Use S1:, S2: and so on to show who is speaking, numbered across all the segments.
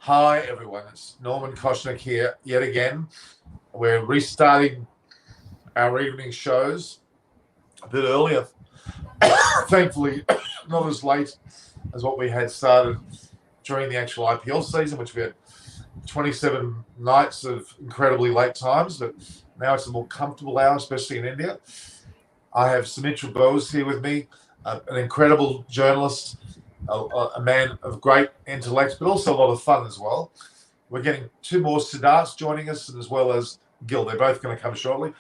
S1: Hi, everyone. It's Norman Koshnick here yet again. We're restarting our evening shows a bit earlier. Thankfully, not as late as what we had started during the actual IPL season, which we had 27 nights of incredibly late times, but now it's a more comfortable hour, especially in India. I have Sumitra Bose here with me, an incredible journalist, a man of great intellect, but also a lot of fun as well. We're getting two more Siddharths joining us, and as well as Gil. They're both going to come shortly.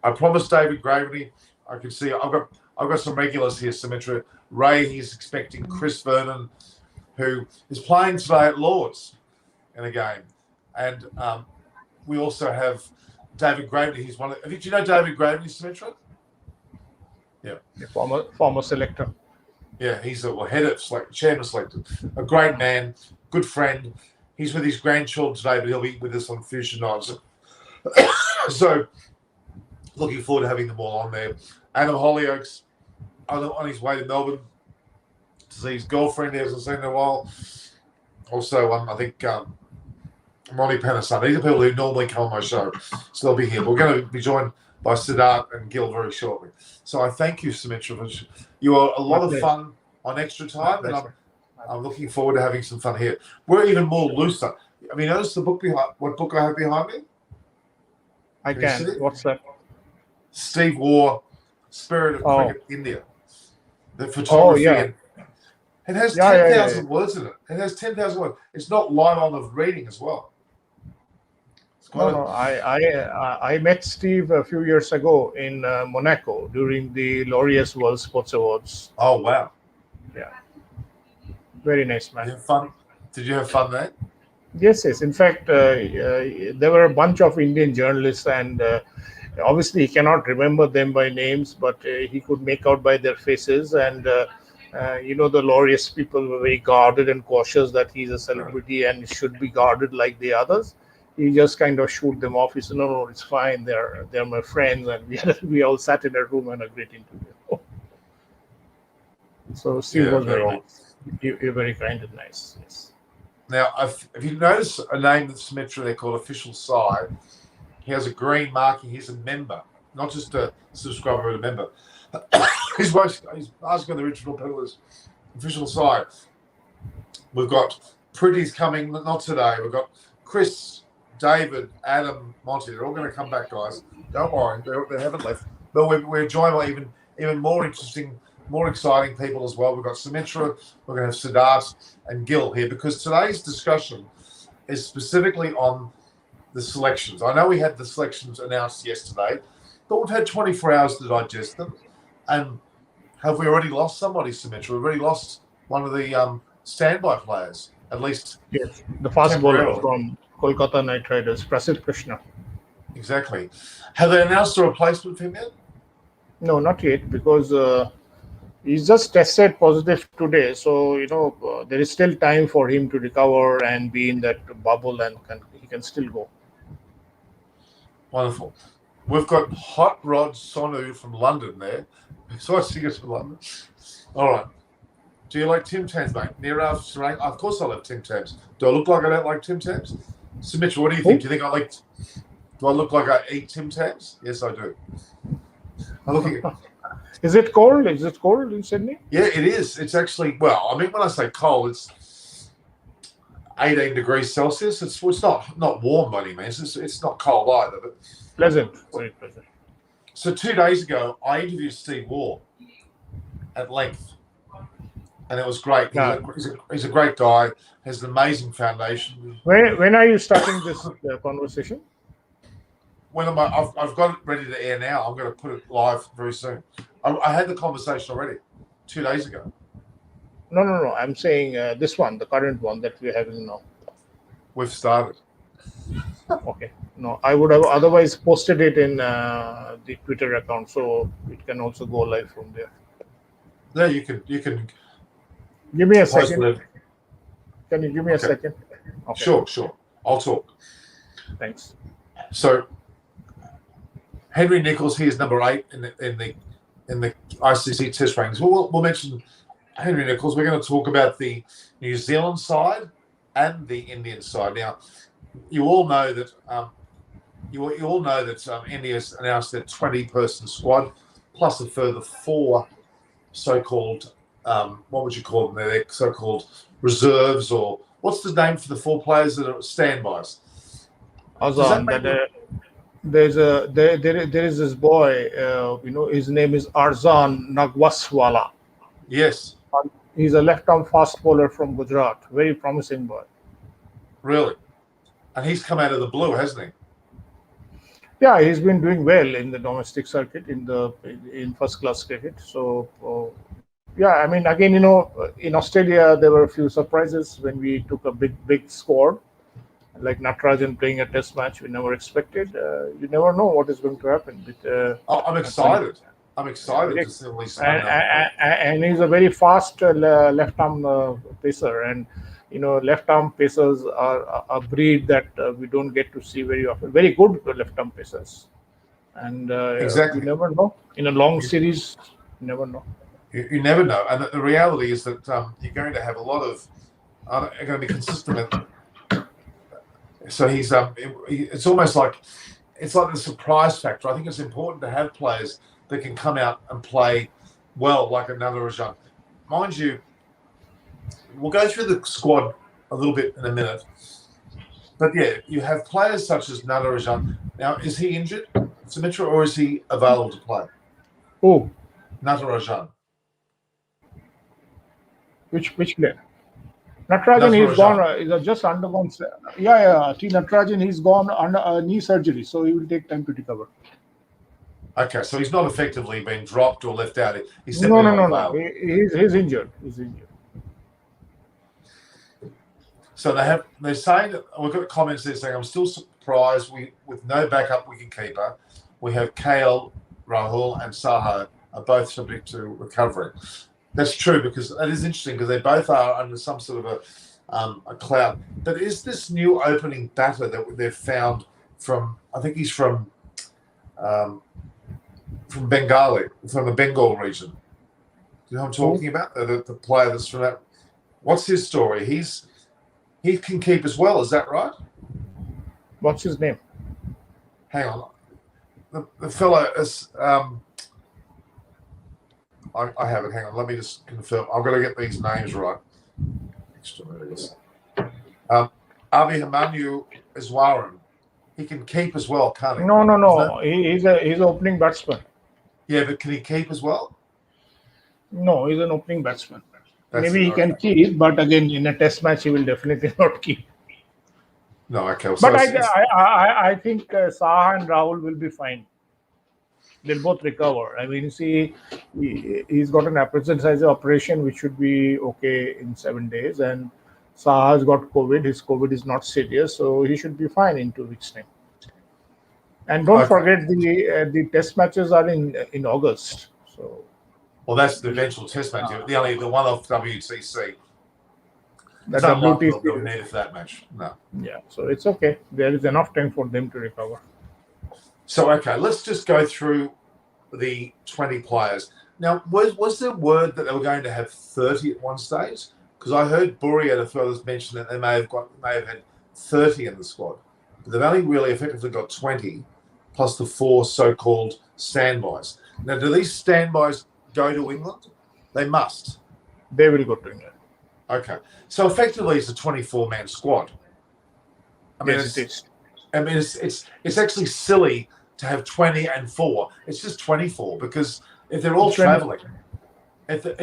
S1: I promised David Gravity. I can see I've got some regulars here, Sumitra. Ray, he's expecting Chris Vernon, who is playing today at Lord's in a game. And we also have David Gravity. He's one of. Do you know David Gravity, Sumitra? Yeah.
S2: Former selector.
S1: Yeah, he's the head of chairman selected. A great man, good friend. He's with his grandchildren today, but he'll be with us on Fusion nights. So, looking forward to having them all on there. Adam Hollyoaks on his way to Melbourne to see his girlfriend. He hasn't seen in a while. Also, I think Monty Panasan. These are people who normally come on my show, so they'll be here. But we're going to be joined by Siddharth and Gil very shortly. So I thank you, Sumitra. You are a lot of fun on extra time, and I'm looking forward to having some fun here. We're even more looser. I mean, notice the book behind. What book I have behind me?
S2: I can. What's that?
S1: Steve Waugh, Spirit of Cricket, India. The photography. It has 10,000 words in it. It has 10,000 words. It's not light on of reading as well.
S2: I met Steve a few years ago in Monaco during the Laureus World Sports Awards.
S1: Oh, wow.
S2: Yeah. Very nice, man.
S1: Did you have fun? Did you have fun there?
S2: Yes. In fact, there were a bunch of Indian journalists, and obviously he cannot remember them by names, but he could make out by their faces. And, the Laureus people were very guarded and cautious that he's a celebrity and should be guarded like the others. He just kind of shoot them off. He said, no, it's fine. They're my friends. And we all sat in a room and a great interview. So Steve was you're very kind and nice. Yes.
S1: Now, if you notice a name that's Sumitra, they're called Official Side. He has a green marking. He's a member, not just a subscriber, but a member. He's asking the original peddlers. Official Side. We've got Pretty's coming, not today. We've got Chris, David, Adam, Monty. They're all going to come back, guys. Don't worry, they haven't left. But we're joined by even more interesting, more exciting people as well. We've got Sumitra, we're going to have Siddharth and Gil here, because today's discussion is specifically on the selections. I know we had the selections announced yesterday, but we've had 24 hours to digest them. And have we already lost somebody, Sumitra? We've already lost one of the standby players, at least.
S2: Yes, the fast bowler from Kolkata Knight Riders, Prasidh Krishna.
S1: Exactly. Have they announced a replacement for him yet?
S2: No, not yet, because he's just tested positive today. So, there is still time for him to recover and be in that bubble, and he can still go.
S1: Wonderful. We've got Hot Rod Sonu from London there. So I think it's from London. All right. Do you like Tim Tams, mate? Nirav Sarang? Of course I love Tim Tams. Do I look like I don't like Tim Tams? Sumitra, what do you think? Do you think do I look like I eat Tim Tams? Yes, I do. I'm looking at...
S2: Is it cold? Is it cold in Sydney?
S1: Yeah, it is. It's actually, when I say cold, it's 18 degrees Celsius. It's not warm by any means. It's not cold either. But
S2: pleasant. Very pleasant.
S1: So 2 days ago, I interviewed Steve Waugh at length. And it was great. He's a great guy. Has an amazing foundation.
S2: When are you starting this conversation?
S1: I've got it ready to air now. I'm going to put it live very soon. I had the conversation already 2 days ago.
S2: No. I'm saying this one, the current one that we're having now.
S1: We've started.
S2: Okay. No, I would have otherwise posted it in the Twitter account, so it can also go live from there.
S1: No, you can.
S2: Give me a second. Can you give me a second?
S1: Okay. Sure. I'll talk.
S2: Thanks.
S1: So, Henry Nicholls, he is number 8 in the ICC Test rankings. We'll mention Henry Nicholls. We're going to talk about the New Zealand side and the Indian side. Now, you all know that India's announced their 20-person squad plus a further 4 so-called what would you call them? They're so-called reserves, or what's the name for the 4 players that are standbys?
S2: Azan, there is this boy, his name is Arzan Nagwaswala.
S1: Yes.
S2: He's a left-arm fast bowler from Gujarat. Very promising boy.
S1: Really? And he's come out of the blue, hasn't he?
S2: Yeah, he's been doing well in the domestic circuit in first-class cricket. So, yeah, I mean, again, in Australia, there were a few surprises when we took a big squad, like Natarajan playing a test match we never expected. You never know what is going to happen. But,
S1: I'm excited. I'm excited to see all these.
S2: And he's a very fast left-arm pacer, and left-arm pacers are a breed that we don't get to see very often. Very good left-arm pacers, and
S1: exactly.
S2: You never know in a long series. You never know.
S1: You never know, and the reality is that you're going to have a lot of are going to be consistent. So he's it's almost like the surprise factor. I think it's important to have players that can come out and play well, like another Rajan. Mind you, we'll go through the squad a little bit in a minute. But yeah, you have players such as Natarajan. Now, is he injured, Sumitra, or is he available to play?
S2: Oh,
S1: Natarajan.
S2: Which player? Natarajan, he's gone. He's just undergone. Yeah. T. Natarajan, he's gone under knee surgery, so he will take time to recover.
S1: Okay, so he's not effectively been dropped or left out. He's
S2: no. He's injured. He's injured.
S1: So they're saying that we've got comments there saying I'm still surprised with no backup wicketkeeper. We have KL, Rahul, and Saha are both subject to recovery. That's true, because that is interesting, because they both are under some sort of a cloud. But is this new opening batter that they've found from? I think he's from Bengali, from the Bengal region. You know what I'm talking about? The player that's from that. What's his story? He can keep as well. Is that right?
S2: What's his name?
S1: Hang on. The fellow is. I have it. Hang on. Let me just confirm. I've got to get these names right. Abhimanyu Iswaran. He can keep as well, can't he?
S2: No. He's an opening batsman.
S1: Yeah, but can he keep as well?
S2: No, he's an opening batsman. Maybe he can keep, but again, in a test match, he will definitely not keep.
S1: No, okay.
S2: But I think Saha and Rahul will be fine. They'll both recover. I mean, see, he's got an appendicitis operation, which should be okay in 7 days, and Saha has got COVID. His COVID is not serious, so he should be fine in 2 weeks' time. And don't forget, the test matches are in August. So,
S1: well, that's the eventual test match. The one off WTC.
S2: That WTC
S1: they'll need it for that match. No.
S2: Yeah, so it's okay. There is enough time for them to recover.
S1: So, okay, let's just go through the 20 players. Now, was there word that they were going to have 30 at one stage? Because I heard Buri at a further mention that they may have had 30 in the squad. But they've only really effectively got 20, plus the 4 so-called standbys. Now, do these standbys go to England? They must.
S2: They will go to England.
S1: Okay. So, effectively, it's a 24-man squad. I mean,
S2: yes, it is.
S1: I mean, it's actually silly to have 20 and 4. It's just 24, because if they're all travelling, if the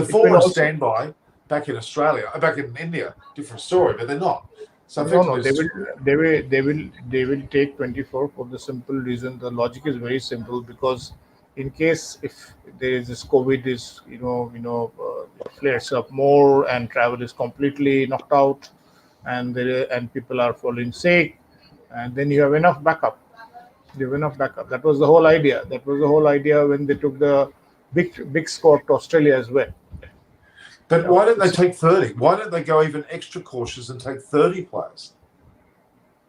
S1: 4 are standby back in Australia, back in India, different story, but they're not. So
S2: no, they will take 24 for the simple reason. The logic is very simple, because in case if there is this COVID is flares up more and travel is completely knocked out, and people are falling sick, and then you have enough backup. That was the whole idea. When they took the big squad to Australia as well.
S1: But why don't they take 30? Why don't they go even extra cautious and take 30 players?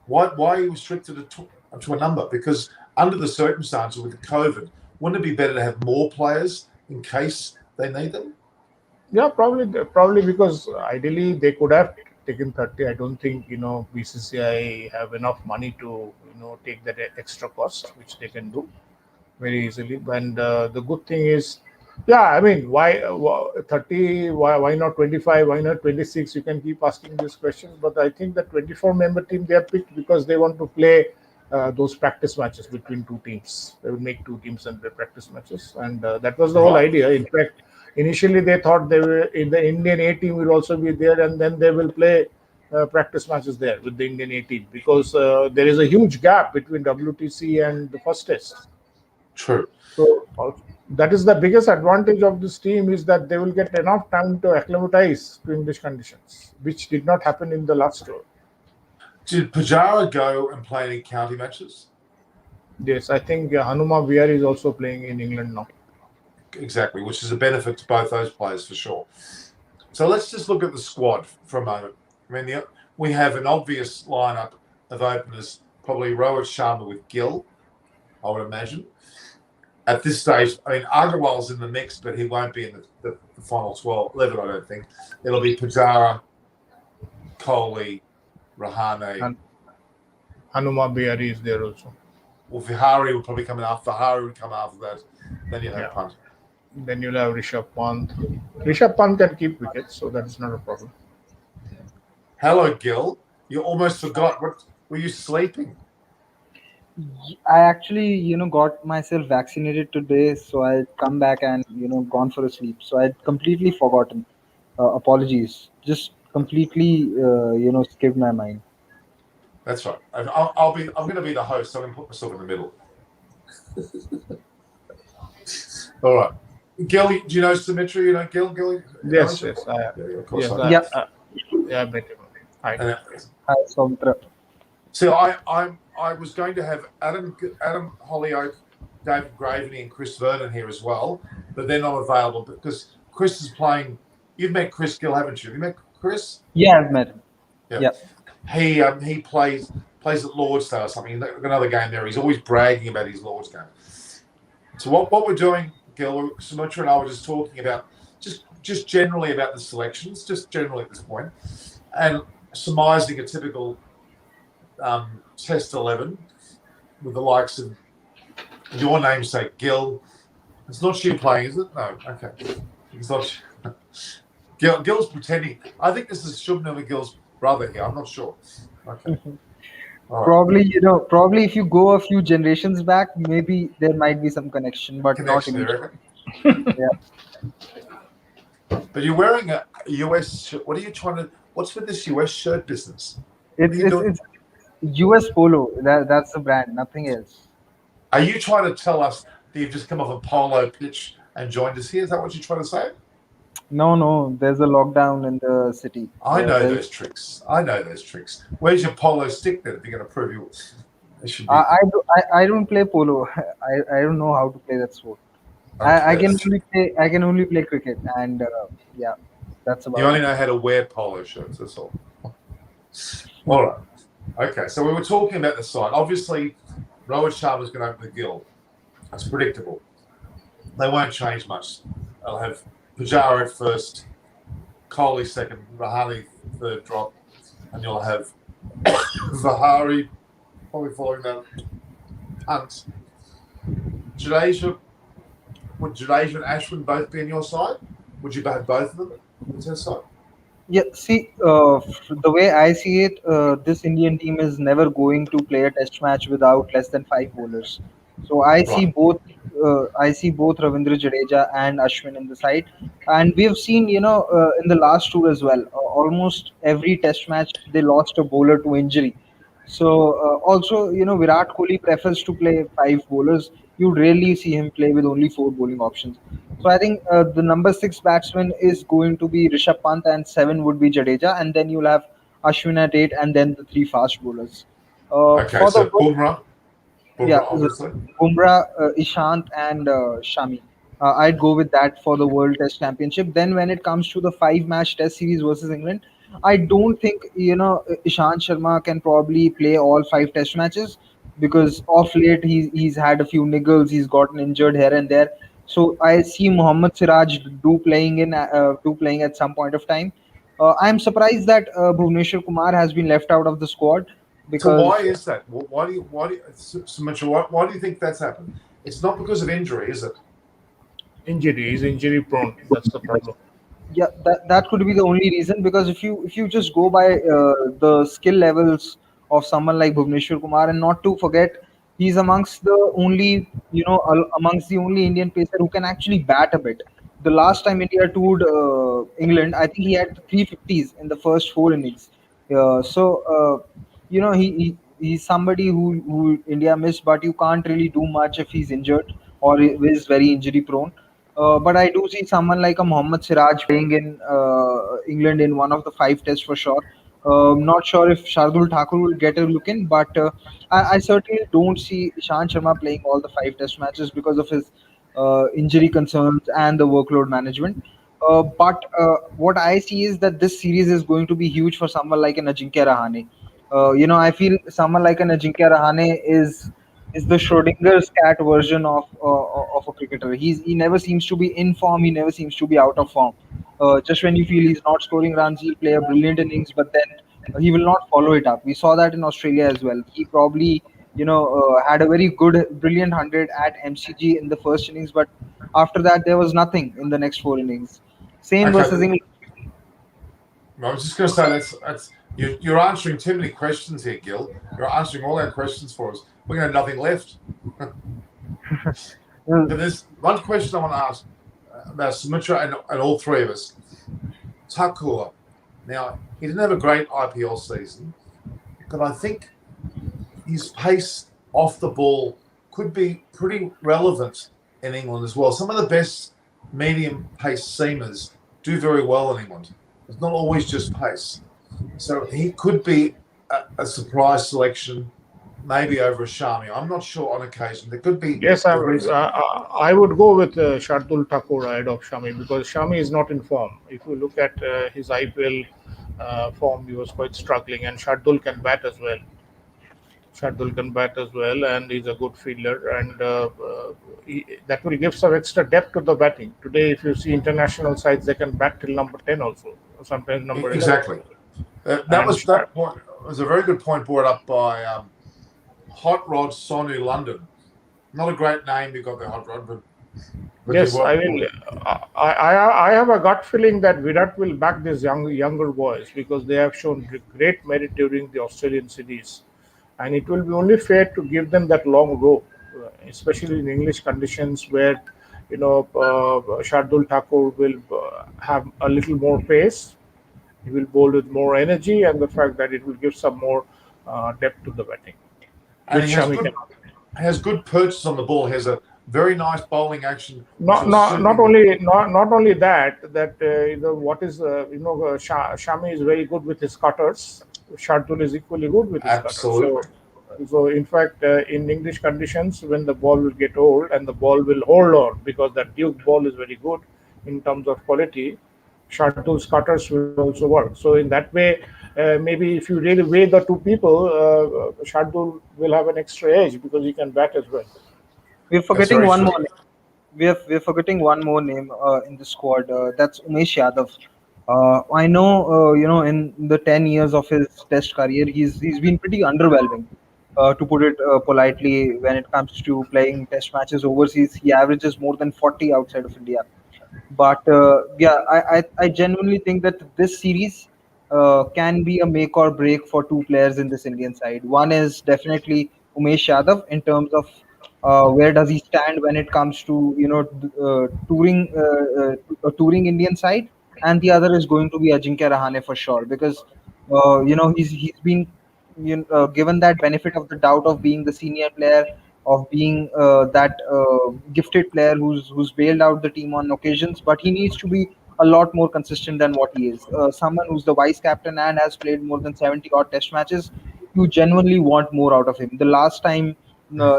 S1: Why are you restricted to a number? Because under the circumstances with the COVID, wouldn't it be better to have more players in case they need them?
S2: Yeah, probably because ideally they could have taken 30. I don't think BCCI have enough money to take that extra cost, which they can do very easily. And the good thing is, yeah, I mean, why 30? Why not 25? Why not 26? You can keep asking these questions, but I think the 24-member team they have picked because they want to play those practice matches between two teams. They will make two teams and play practice matches, and that was the whole
S1: Right.
S2: idea. In fact, initially they thought they were in the Indian A team will also be there, and then they will play practice matches there with the Indian A team because there is a huge gap between WTC and the first test.
S1: True.
S2: So that is the biggest advantage of this team is that they will get enough time to acclimatize to English conditions, which did not happen in the last tour.
S1: Did Pujara go and play any county matches?
S2: Yes, I think Hanuma Vihari is also playing in England now.
S1: Exactly, which is a benefit to both those players for sure. So let's just look at the squad for a moment. I mean, we have an obvious lineup of openers, probably Rohit Sharma with Gill, I would imagine. At this stage, I mean, Agarwal's in the mix, but he won't be in the final 11, I don't think. It'll be Pujara, Kohli, Rahane.
S2: And Hanuma Vihari is there also.
S1: Well, Vihari will probably come in after. Vihari would come after that. Then you'll have Pant.
S2: Then you'll have Rishabh Pant. Rishabh Pant can keep wickets, so that's not a problem.
S1: Hello, Gill. You almost forgot. What were you sleeping?
S3: I actually, got myself vaccinated today, so I come back and gone for a sleep. So I'd completely forgotten. Apologies. Just completely, skipped my mind.
S1: That's right. I'm going to be the host. So I'm going to put myself in the middle. All right. Gill, do you know Symmetry? You know Gill?
S2: Yes.
S1: Yeah, of course.
S2: Yes,
S3: Yeah.
S2: I met him. Hi.
S3: Hi, Soumitra.
S1: So I was going to have Adam Hollyoak, David Graveney, and Chris Vernon here as well, but they're not available because Chris is playing. You've met Chris Gill, haven't you? Have you met Chris?
S3: Yeah, I've met him.
S1: Yeah. He plays at Lordsdale or something. Another game there. He's always bragging about his Lords game. So what we're doing, Gil, Sumitra and I were just talking about just generally about the selections, just generally at this point, and surmising a typical Test 11 with the likes of your namesake, Gil. It's not you playing, is it? No. Okay. It's not. Gil's pretending. I think this is Shubham and Gil's brother here. I'm not sure. Okay. Right.
S3: Probably if you go a few generations back, maybe there might be some connection, but not immediately. Yeah.
S1: But you're wearing a US shirt. What are you trying to? What's with this US shirt business?
S3: It's US Polo. That's the brand. Nothing else.
S1: Are you trying to tell us that you've just come off a polo pitch and joined us here? Is that what you're trying to say?
S3: No. There's a lockdown in the city.
S1: I know those tricks. Where's your polo stick then? If you're going to prove you, it should be.
S3: I don't play polo. I don't know how to play that sport.
S1: Okay,
S3: I can only play cricket, and yeah, that's about.
S1: You only know how to wear polo shirts. That's all. All right. Okay. So we were talking about the side. Obviously, Rohit Sharma's going to open the Gill. That's predictable. They won't change much. They'll have Pujara at first, Kohli second, Rahane third drop, and you'll have Vihari probably following that. Hunt. Jadeja. Would Jadeja and Ashwin both be on your side? Would you have both of them on the Test side?
S3: Yeah, see, the way I see it, this Indian team is never going to play a test match without less than 5 bowlers. So I see both. I see both Ravindra Jadeja and Ashwin in the side, and we have seen, in the last tour as well. Almost every test match they lost a bowler to injury. So also, Virat Kohli prefers to play 5 bowlers. You rarely see him play with only 4 bowling options. So I think the number 6 batsman is going to be Rishabh Pant, and 7 would be Jadeja, and then you'll have Ashwin at 8, and then the 3 fast bowlers.
S1: Okay, so Bumrah, obviously.
S3: Bumrah, Ishant, and Shami. I'd go with that for the World Test Championship. Then when it comes to the 5-match Test series versus England, I don't think Ishant Sharma can probably play all 5 Test matches because of late he's had a few niggles, he's gotten injured here and there. So I see Mohammad Siraj do playing at some point of time. I'm surprised that Bhuvaneshwar Kumar has been left out of the squad
S1: So why
S3: because
S1: is that? Sumitra, why do you think that's happened? It's not because of injury, is it?
S2: Injury. He's injury prone. That's the problem.
S3: yeah, that could be the only reason, because if you just go by the skill levels of someone like Bhuvneshwar Kumar, and not to forget, he's amongst the only, amongst the only Indian pacer who can actually bat a bit. The last time India toured England, I think he had 350s in the first four innings. He's somebody who India missed, but you can't really do much if he's injured or is very injury prone. But I do see someone like a Mohammad Siraj playing in England in one of the five tests for sure. Not sure if Shardul Thakur will get a look in, but I certainly don't see Ishant Sharma playing all the five test matches because of his injury concerns and the workload management. But what I see is that this series is going to be huge for someone like an Ajinkya Rahane. I feel someone like an Ajinkya Rahane is the Schrodinger's cat version of a cricketer. He never seems to be in form. He never seems to be out of form. Just when you feel he's not scoring runs, he'll play a brilliant innings, but then he will not follow it up. We saw that in Australia as well. He probably had a very good, brilliant 100 at MCG in the first innings, but after that there was nothing in the next four innings. Same versus
S1: Okay.
S3: England.
S1: I was just going to say that's you're answering too many questions here, Gil. You're answering all our questions for us. We're going to have nothing left. But there's one question I want to ask about Sumitra and all three of us. Thakur. Now, he didn't have a great IPL season, but I think his pace off the ball could be pretty relevant in England as well. Some of the best medium pace seamers do very well in England. It's not always just pace. So he could be a surprise selection, maybe over a Shami. I'm not sure on occasion. There could be.
S2: Yes, I would go with Shardul Thakur ahead of Shami because Shami is not in form. If you look at his IPL form, he was quite struggling, and Shardul can bat as well. Shardul can bat as well, and he's a good fielder, and that will give some extra depth to the batting. Today, if you see international sides, they can bat till number 10 also, or sometimes number 11.
S1: Exactly. That point was a very good point brought up by Hot Rod Sonu London. Not a great name you got there, Hot Rod, but
S2: yes, I mean, I have a gut feeling that Virat will back these younger boys because they have shown great merit during the Australian series, and it will be only fair to give them that long rope, especially in English conditions where Shardul Thakur will have a little more pace. He will bowl with more energy, and the fact that it will give some more depth to the batting.
S1: And he has good perches on the ball. He has a very nice bowling action.
S2: Not only that Shami is very good with his cutters. Shardul is equally good with his
S1: Absolutely.
S2: cutters. So in fact, in English conditions, when the ball will get old and the ball will hold on because that Duke ball is very good in terms of quality, Shardul's cutters will also work. So in that way, maybe if you really weigh the two people, Shardul will have an extra edge because he can bat as well.
S3: We're forgetting one more name. We're forgetting one more name in the squad. That's Umesh Yadav. I know, in the 10 years of his Test career, he's been pretty underwhelming, to put it politely. When it comes to playing Test matches overseas, he averages more than 40 outside of India. But I genuinely think that this series can be a make or break for two players in this Indian side. One is definitely Umesh Yadav in terms of where does he stand when it comes to touring Indian side, and the other is going to be Ajinkya Rahane for sure because he's been given that benefit of the doubt of being the senior player, of being that gifted player who's bailed out the team on occasions, but he needs to be a lot more consistent than what he is. Someone who's the vice captain and has played more than 70 odd Test matches, you genuinely want more out of him. The last time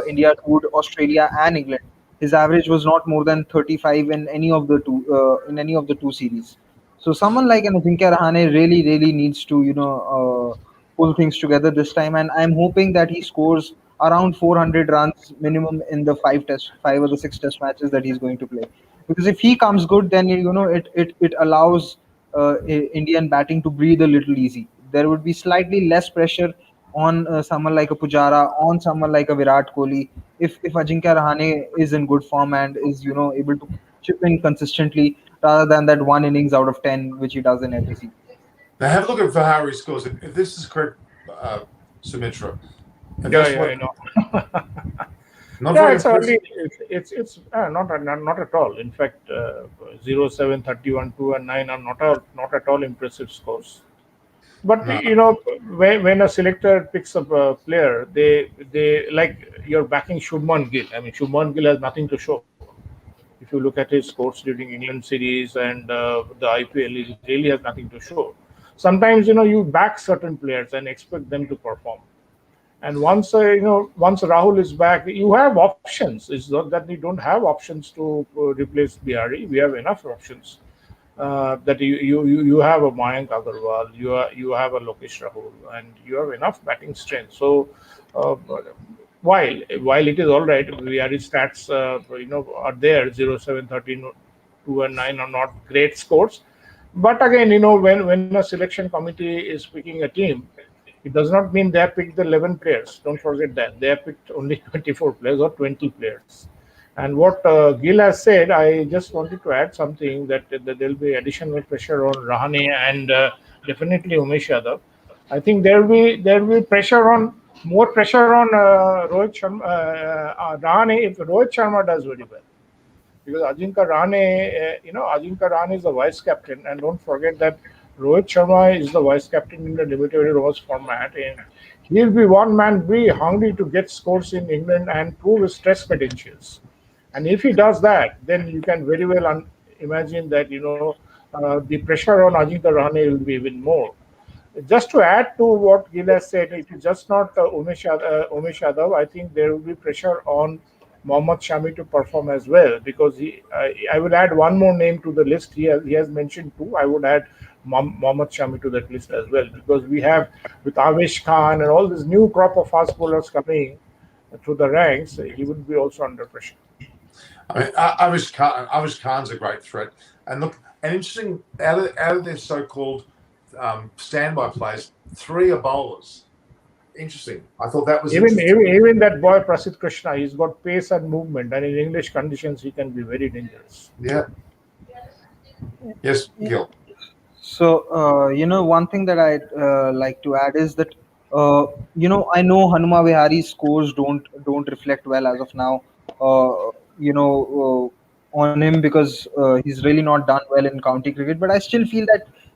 S3: India toured Australia and England, his average was not more than 35 in any of the two series. So someone like an Ajinkya Rahane really needs to pull things together this time, and I'm hoping that he scores around 400 runs minimum in the five or the six test matches that he's going to play. Because if he comes good, then it allows Indian batting to breathe a little easy. There would be slightly less pressure on someone like a Pujara, on someone like a Virat Kohli, if Ajinkya Rahane is in good form and is able to chip in consistently, rather than that one innings out of 10 which he does in every season.
S1: Now have a look at Vihari's scores. If this is correct, Sumitra.
S2: I know.
S1: Not
S2: Yeah,
S1: very
S2: it's early.
S1: impressive.
S2: It's not at all. In fact, 0, 7, 31, 2, and 9 are not at all impressive scores. But
S1: No.
S2: when a selector picks up a player, they like you're backing Shubman Gill. I mean, Shubman Gill has nothing to show. If you look at his scores during England series and the IPL, he really has nothing to show. Sometimes you back certain players and expect them to perform. And once once Rahul is back, you have options. It's not that we don't have options to replace Bihari. We have enough options. That you have a Mayank Agarwal, you have a Lokesh Rahul, and you have enough batting strength. So uh, while it is all right, Bihari stats are there 0, 7, 13, 2, and 9 are not great scores. But again, when a selection committee is picking a team, it does not mean they have picked the 11 players. Don't forget that. They have picked only 24 players or 20 players. And what Gill has said, I just wanted to add something that there will be additional pressure on Rahane and definitely Umesh Yadav. I think there will be more pressure on Rohit Sharma, Rahane if Rohit Sharma does very well. Because Ajinkya Rahane is the vice captain, and don't forget that Rohit Sharma is the vice captain in the limited overs format, and he'll be one man be hungry to get scores in England and prove his test credentials. And if he does that, then you can very well imagine that the pressure on Ajinkya Rahane will be even more. Just to add to what Gil has said, it is just not Umesh Yadav. I think there will be pressure on Mohammad Shami to perform as well, because I would add one more name to the list. He has mentioned two. I would add Mohammad Shami to that list as well, because we have with Avesh Khan and all this new crop of fast bowlers coming through the ranks, he would be also under pressure.
S1: I mean, Avish Khan's a great threat. And look, and interesting, out of their so-called standby players, 3 are bowlers. Interesting. I thought that was
S2: even that boy Prasidh Krishna, he's got pace and movement, and in English conditions, he can be very dangerous.
S1: Yeah. Yes, Gil.
S3: So, one thing that I'd like to add is that, I know Hanuma Vihari's scores don't reflect well as of now, on him, because he's really not done well in county cricket. But I still feel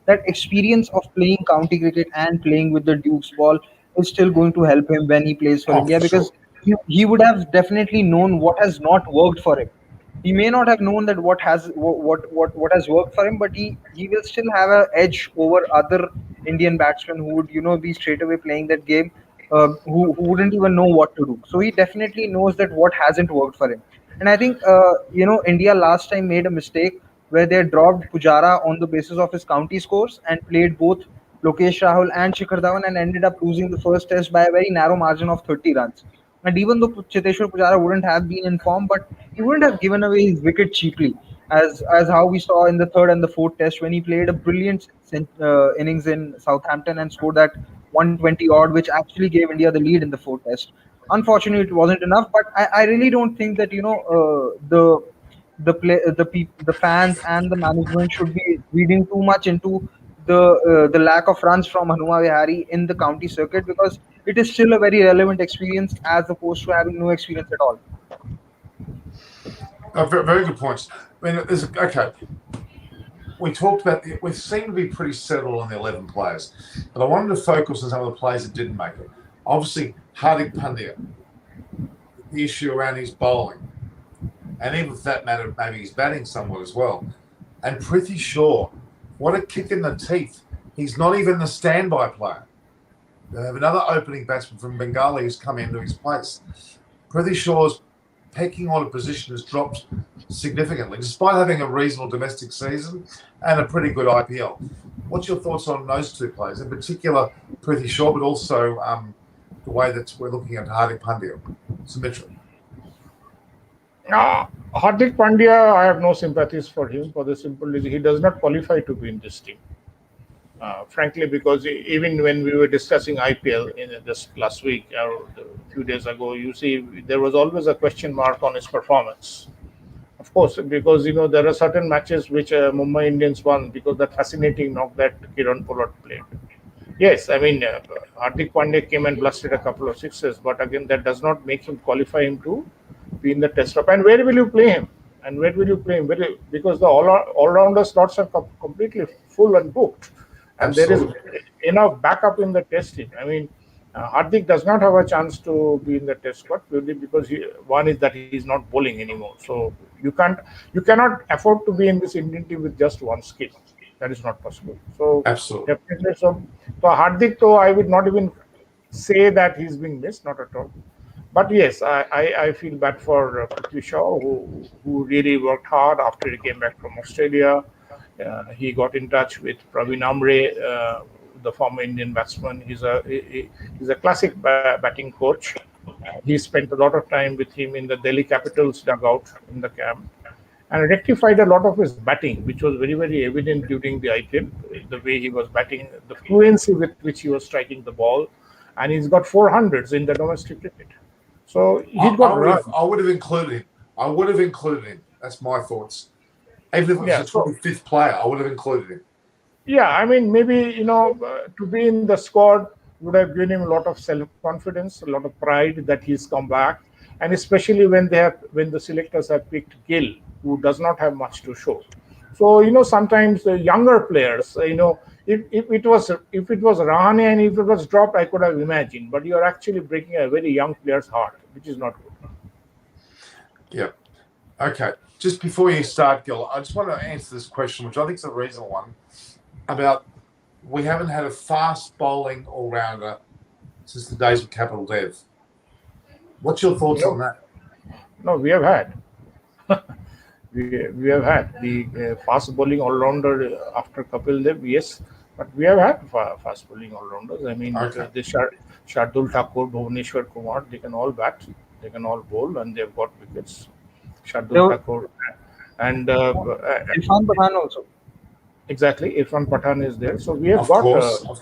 S3: that experience of playing county cricket and playing with the Duke's ball is still going to help him when he plays for
S1: Oh,
S3: India,
S1: for sure.
S3: because he would have definitely known what has not worked for him. He may not have known that what has worked for him, but he will still have an edge over other Indian batsmen who would be straight away playing that game, who wouldn't even know what to do. So he definitely knows that what hasn't worked for him. And I think India last time made a mistake where they dropped Pujara on the basis of his county scores and played both Lokesh Rahul and Shikhar Dhawan, and ended up losing the first test by a very narrow margin of 30 runs. And even though Cheteshwar Pujara wouldn't have been in form, but he wouldn't have given away his wicket cheaply, as how we saw in the third and the fourth test, when he played a brilliant innings in Southampton and scored that 120 odd, which actually gave India the lead in the fourth test. Unfortunately, it wasn't enough. But I really don't think that the fans and the management should be reading too much into the lack of runs from Hanuma Vihari in the county circuit, because it is still a very relevant experience as opposed to having no experience at all.
S1: Very, very good points. I mean, okay. We talked about, we seem to be pretty settled on the 11 players, but I wanted to focus on some of the players that didn't make it. Obviously, Hardik Pandya, the issue around his bowling, and even for that matter, maybe his batting somewhat as well. And Prithvi Shaw, what a kick in the teeth. He's not even the standby player. They have another opening batsman from Bengali who's come into his place. Prithvi Shaw's pecking order position has dropped significantly, despite having a reasonable domestic season and a pretty good IPL. What's your thoughts on those two players, in particular Prithvi Shaw, but also the way that we're looking at Hardik Pandya? Symmetric.
S2: Hardik Pandya, I have no sympathies for him for the simple reason he does not qualify to be in this team. Frankly, because even when we were discussing IPL in just last week or a few days ago, you see there was always a question mark on his performance. Of course, because there are certain matches which Mumbai Indians won because that fascinating knock that Kiran Pollard played. Yes, I mean Hardik Pandya came and blasted a couple of sixes, but again that does not make him qualify him to be in the test up. And where will you play him? And where will you play him? Because the all-rounder slots are completely full and booked. And
S1: Absolutely.
S2: there is enough backup in the test team. I mean, Hardik does not have a chance to be in the test squad purely because one is that he's not bowling anymore. So you cannot afford to be in this Indian team with just one skill. That is not possible. So
S1: Absolutely.
S2: definitely, so Hardik, though, I would not even say that he's being missed, not at all. But yes, I feel bad for Prithvi Shaw, who really worked hard after he came back from Australia. He got in touch with Praveen Amre, the former Indian batsman. He's a classic batting coach. He spent a lot of time with him in the Delhi Capitals dugout in the camp and rectified a lot of his batting, which was very, very evident during the IPL, the way he was batting, the fluency with which he was striking the ball. And he's got 400s in the domestic cricket. So
S1: I would have included him. That's my thoughts. Even if it was the 25th player, I would have included him.
S2: Yeah, I mean, maybe, to be in the squad would have given him a lot of self-confidence, a lot of pride that he's come back. And especially when the selectors have picked Gill, who does not have much to show. So, sometimes the younger players, if it was Rahane and if it was dropped, I could have imagined. But you're actually breaking a very young player's heart, which is not good.
S1: Yeah. Okay. Just before you start, Gil, I just want to answer this question, which I think is a reasonable one, about we haven't had a fast bowling all-rounder since the days of Capital Dev. What's your thoughts on that?
S2: No, we have had. we have had the fast bowling all-rounder after Kapil Dev, yes, but we have had fast bowling all-rounders. I mean, the Shardul Thakur, Bhuvaneshwar Kumar, they can all bat, they can all bowl, and they've got wickets. Shardul Thakur and
S3: Irfan Pathan also.
S2: Exactly, Irfan Pathan is there. So we have
S1: of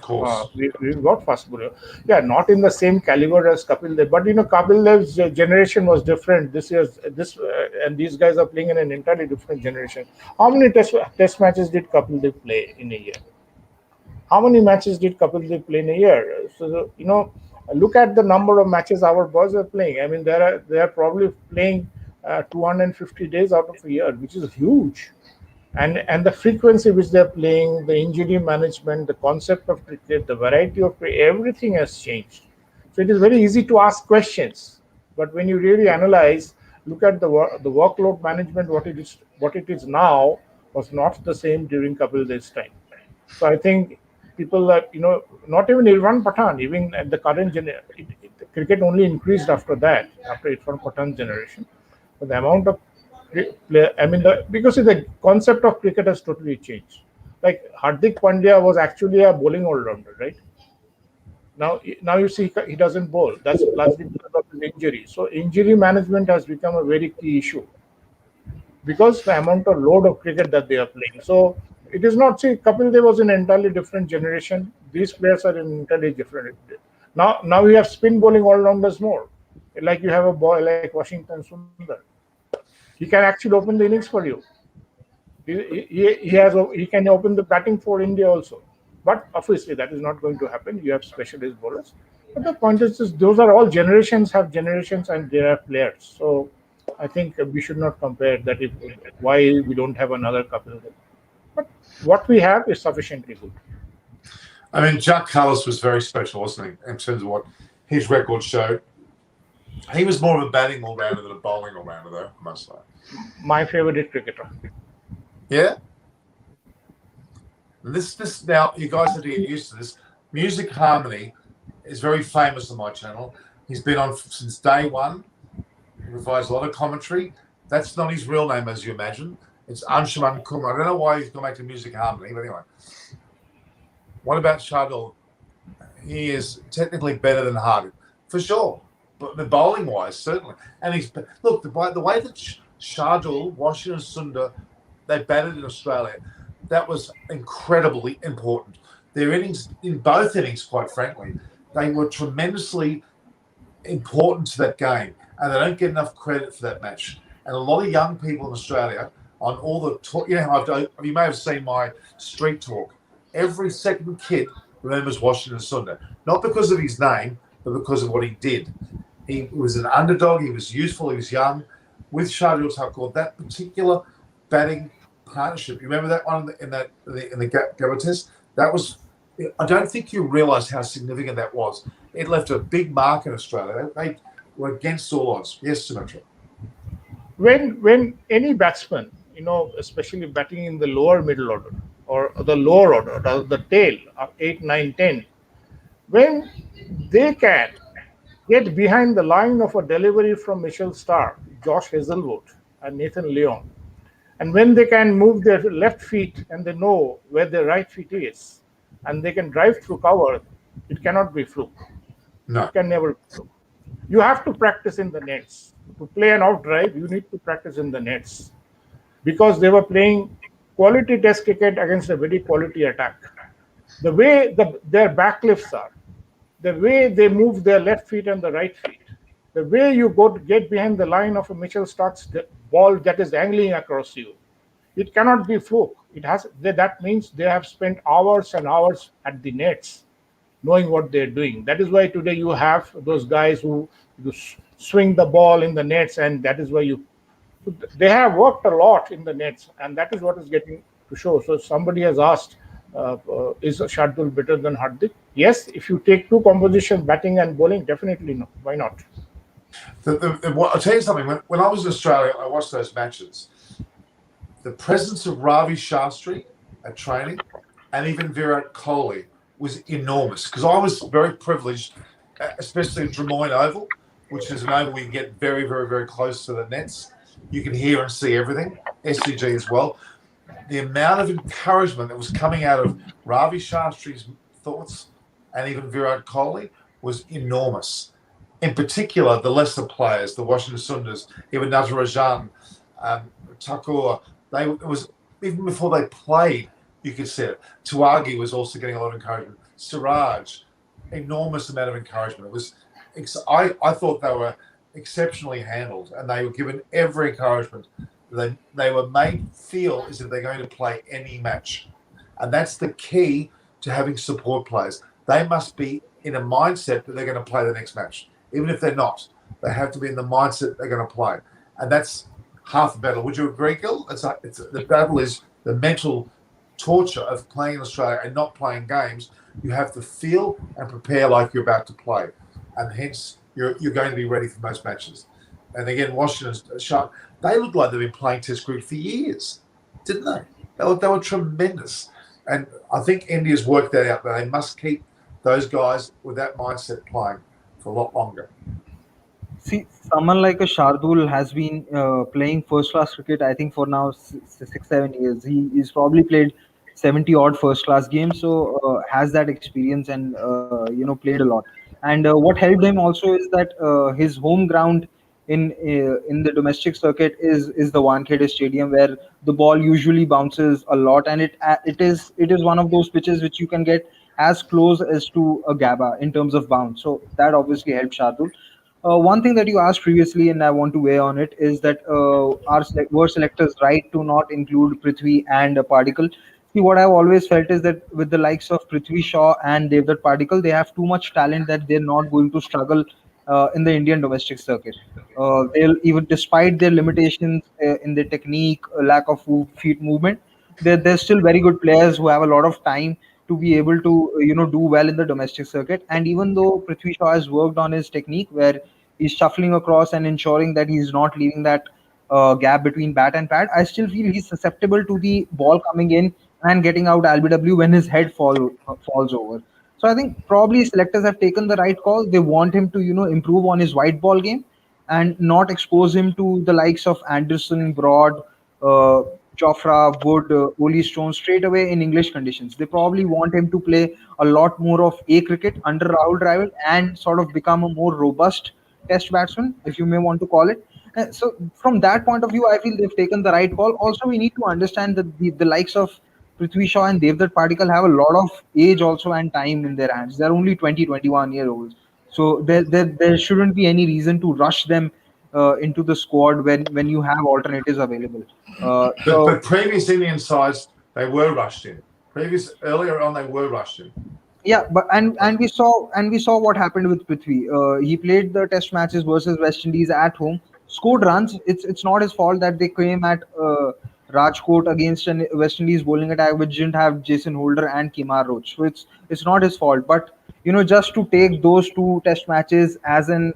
S1: course.
S2: We've got fast bowler. Yeah, not in the same caliber as Kapil Dev, but Kapil Dev's generation was different. And these guys are playing in an entirely different generation. How many test matches did Kapil Dev play in a year? How many matches did Kapil Dev play in a year? So look at the number of matches our boys are playing. I mean, they are probably playing 250 days out of a year, which is huge. And the frequency which they're playing, the injury management, the concept of cricket, the variety of play, everything has changed. So it is very easy to ask questions, but when you really analyze, look at the workload management, what it is now was not the same during Kapil Dev's time. So I think people are, not even Irfan Pathan, even at the current generation, cricket only increased after that, after Irfan Pathan's generation. But the amount of because the concept of cricket has totally changed. Like Hardik Pandya was actually a bowling all-rounder, right? Now you see he doesn't bowl. That's largely because of his injury. So injury management has become a very key issue because the amount of load of cricket that they are playing. So it is not, Kapil Dev was an entirely different generation. These players are in entirely different. Now we have spin bowling all-rounders more. Like you have a boy like Washington Sundar. He can actually open the innings for you. He can open the batting for India also. But obviously that is not going to happen. You have specialist bowlers. But the point is those are all generations have generations and they are players. So I think we should not compare that why we don't have another Kapil Dev. But what we have is sufficiently good.
S1: I mean, Jack Cullis was very special, wasn't he, in terms of what his record showed. He was more of a batting all-rounder than a bowling all-rounder, though, I must say.
S2: My favorite cricketer.
S1: Yeah? And this now, you guys have to get used to this. Music Harmony is very famous on my channel. He's been on since day one. He provides a lot of commentary. That's not his real name, as you imagine. It's Anshuman Kumar. I don't know why he's going back to Music Harmony, but anyway. What about Shardul? He is technically better than Hardik. for sure. But the bowling wise, certainly. And look, the way that Shardul, Washington Sundar, they batted in Australia, that was incredibly important. Their innings, in both innings, quite frankly, they were tremendously important to that game, and they don't get enough credit for that match. And a lot of young people in Australia, on all the talk, you know, you may have seen my street talk. Every second kid remembers Washington Sundar, not because of his name, but because of what he did. He was an underdog. He was useful. He was young. With Shardul Thakur, that particular batting partnership. You remember that one in the Gabba test? That was. I don't think you realise how significant that was. It left a big mark in Australia. They were against all odds. Yes, Sumitra.
S2: When any batsman, you know, especially batting in the lower middle order or the lower order, the tail of 8, 9, 10, when they can get behind the line of a delivery from Mitchell Starc, Josh Hazlewood, and Nathan Lyon, and when they can move their left feet and they know where their right feet is, and they can drive through cover, it cannot be fluke.
S1: No.
S2: It can never be fluke. You have to practice in the nets. To play an out drive, you need to practice in the nets. Because they were playing quality test cricket against a very quality attack. The way their backlifts are, the way they move their left feet and the right feet, the way you go to get behind the line of a Mitchell Starc's ball that is angling across you, it cannot be fluke. That means they have spent hours and hours at the nets, knowing what they're doing. That is why today you have those guys who swing the ball in the nets, and that is why they have worked a lot in the nets, and that is what is getting to show. So somebody has asked, is Shardul better than Hardik? Yes, if you take two compositions, batting and bowling, definitely no. Why not?
S1: I'll tell you something. When I was in Australia, I watched those matches. The presence of Ravi Shastri at training and even Virat Kohli was enormous, because I was very privileged, especially at Drummoyne Oval, which is an oval where you get very, very, very close to the nets. You can hear and see everything, SCG as well. The amount of encouragement that was coming out of Ravi Shastri's thoughts and even Virat Kohli was enormous. In particular, the lesser players, the Washington Sundars, even Natarajan, Thakur, it was even before they played, you could see it. Tuagi was also getting a lot of encouragement. Siraj, enormous amount of encouragement. It was. I thought they were exceptionally handled, and they were given every encouragement. They were made feel as if they're going to play any match, and that's the key to having support players. They must be in a mindset that they're going to play the next match, even if they're not. They have to be in the mindset they're going to play, and that's half the battle. Would you agree, Gil? The battle is the mental torture of playing in Australia and not playing games. You have to feel and prepare like you're about to play, and hence you're going to be ready for most matches. And again, Washington's sharp. They looked like they've been playing Test cricket for years, didn't they? They were tremendous. And I think India's worked that out, that they must keep those guys with that mindset playing for a lot longer.
S3: See, someone like a Shardul has been playing first-class cricket, I think, for now 6, 7 years. He's probably played 70 odd first-class games, so has that experience and played a lot. And what helped him also is that his home ground in the domestic circuit is the Wankhede Stadium, where the ball usually bounces a lot, and it is one of those pitches which you can get as close as to a Gabba in terms of bounce. So that obviously helped Shardul. One thing that you asked previously, and I want to weigh on it, is that were selectors right to not include Prithvi and Particle? See, what I've always felt is that with the likes of Prithvi Shaw and Devdutt Particle, they have too much talent that they're not going to struggle in the Indian domestic circuit. They'll, even despite their limitations in their technique, lack of feet movement, they're still very good players who have a lot of time to be able to do well in the domestic circuit. And even though Prithvi Shaw has worked on his technique, where he's shuffling across and ensuring that he's not leaving that gap between bat and pad, I still feel he's susceptible to the ball coming in and getting out LBW when his head falls over. So I think probably selectors have taken the right call. They want him to improve on his white ball game and not expose him to the likes of Anderson, Broad, Jofra, Wood, Oli Stone straight away in English conditions. They probably want him to play a lot more of A cricket under Rahul Dravid and sort of become a more robust test batsman, if you may want to call it. So from that point of view, I feel they've taken the right call. Also, we need to understand that the likes of Prithvi Shaw and Devdutt Padikkal have a lot of age also and time in their hands. They're only 20, 21-year olds. So there shouldn't be any reason to rush them into the squad when you have alternatives available.
S1: But previous Indian sides, they were rushed in. Earlier on, they were rushed in.
S3: Yeah, but and we saw what happened with Prithvi. He played the test matches versus West Indies at home, scored runs. It's not his fault that they came at Rajkot against an West Indies bowling attack which didn't have Jason Holder and Kemar Roach. So it's not his fault. But just to take those two test matches as an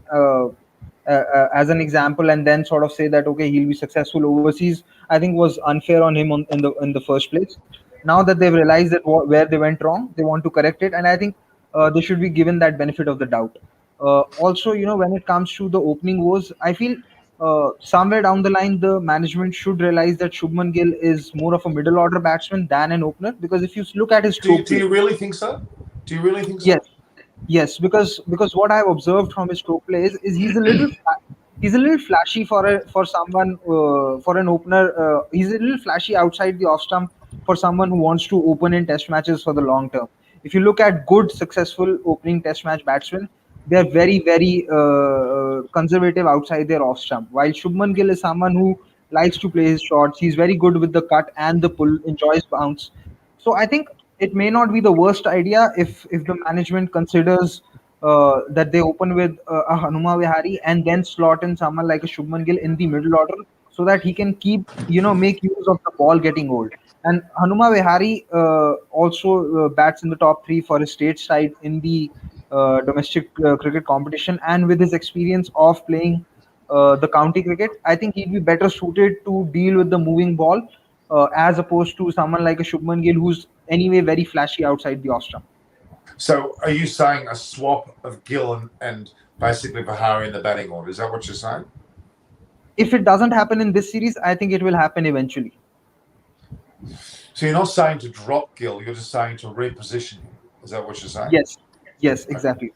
S3: example and then sort of say that okay, he'll be successful overseas, I think was unfair on him in the first place. Now that they've realized that where they went wrong, they want to correct it, and I think they should be given that benefit of the doubt. Also, when it comes to the opening wars, I feel somewhere down the line the management should realize that Shubman Gill is more of a middle order batsman than an opener, because if you look at his stroke
S1: Do
S3: play,
S1: you really think so? Do you really think so?
S3: yes, yes, because what I've observed from his stroke play is he's a little flashy for someone for an opener. He's a little flashy outside the off stump for someone who wants to open in test matches for the long term. If you look at good successful opening test match batsmen, they are very very conservative outside their off stump. While Shubman Gill is someone who likes to play his shots, he's very good with the cut and the pull, enjoys bounce. So I think it may not be the worst idea if the management considers that they open with a Hanuma Vihari and then slot in someone like a Shubman Gill in the middle order so that he can make use of the ball getting old. And Hanuma Vihari also bats in the top three for his state side in the domestic cricket competition, and with his experience of playing the county cricket, I think he'd be better suited to deal with the moving ball as opposed to someone like a Shubman Gill who's anyway very flashy outside the off stump.
S1: So are you saying a swap of Gill and basically Bahari in the batting order? Is that what you're saying?
S3: If it doesn't happen in this series, I think it will happen eventually.
S1: So you're not saying to drop Gill, you're just saying to reposition him. Is that what you're saying?
S3: Yes, exactly.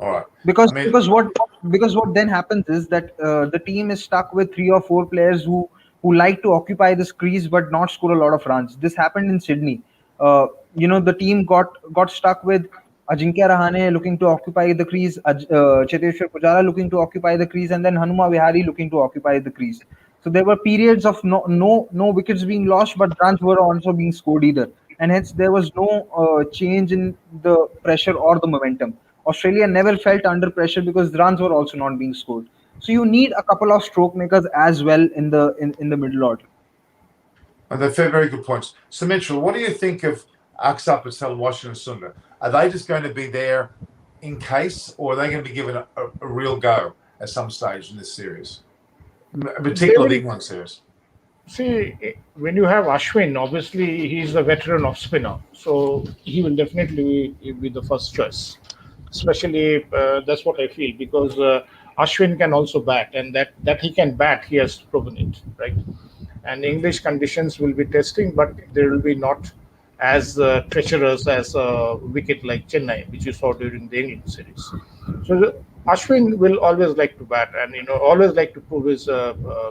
S1: All right.
S3: Because what then happens is that the team is stuck with three or four players who like to occupy this crease but not score a lot of runs. This happened in Sydney. The team got stuck with Ajinkya Rahane looking to occupy the crease, Cheteshwar Pujara looking to occupy the crease, and then Hanuma Vihari looking to occupy the crease. So there were periods of no wickets being lost, but runs were also being scored either, and hence there was no change in the pressure or the momentum. Australia never felt under pressure because runs were also not being scored. So you need a couple of stroke makers as well in the middle order.
S1: And they're very good points. So Mitchell, what do you think of Akshar Patel and Washington Sundar? Are they just going to be there in case, or are they going to be given a real go at some stage in this series, particularly the England series?
S2: See, when you have Ashwin, obviously he's the veteran of spinner, so he will definitely be the first choice. Especially that's what I feel, because Ashwin can also bat, and that he can bat, he has proven it, right? And English conditions will be testing, but there will be not as treacherous as a wicket like Chennai, which you saw during the England series. So Ashwin will always like to bat, and always like to prove his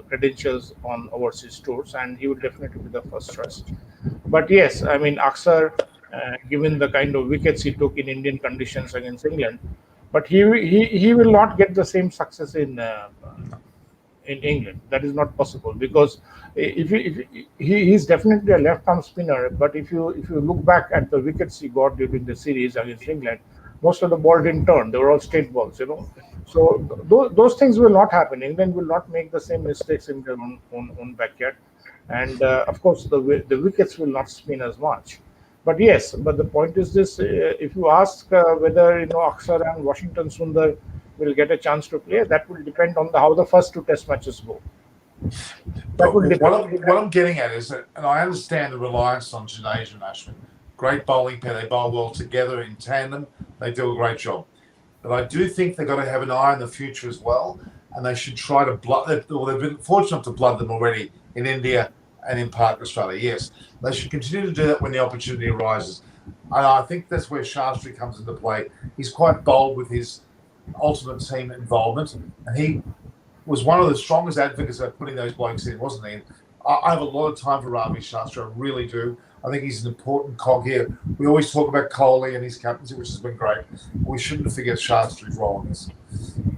S2: credentials on overseas tours, and he will definitely be the first choice. But yes, I mean Akshar, given the kind of wickets he took in Indian conditions against England, but he will not get the same success in England. That is not possible, because if he's definitely a left-arm spinner. But if you look back at the wickets he got during the series against England, most of the ball didn't turn. They were all straight balls, So those things will not happen. England will not make the same mistakes in their own backyard, and of course the wickets will not spin as much. But yes, but the point is this: if you ask whether Akshar and Washington Sundar will get a chance to play, that will depend on how the first two test matches go.
S1: But what I'm getting at is that, and I understand the reliance on Jadeja and Ashwin. Great bowling pair, they bowl well together in tandem. They do a great job. But I do think they've got to have an eye on the future as well, and they should try to blood. Well, they've been fortunate to blood them already in India and in Park Australia. Yes, they should continue to do that when the opportunity arises. And I think that's where Shastri comes into play. He's quite bold with his ultimate team involvement, and he was one of the strongest advocates of putting those blokes in, wasn't he? I have a lot of time for Ravi Shastri, I really do. I think he's an important cog here. We always talk about Kohli and his captaincy, which has been great. We shouldn't forget Shastri's role in this.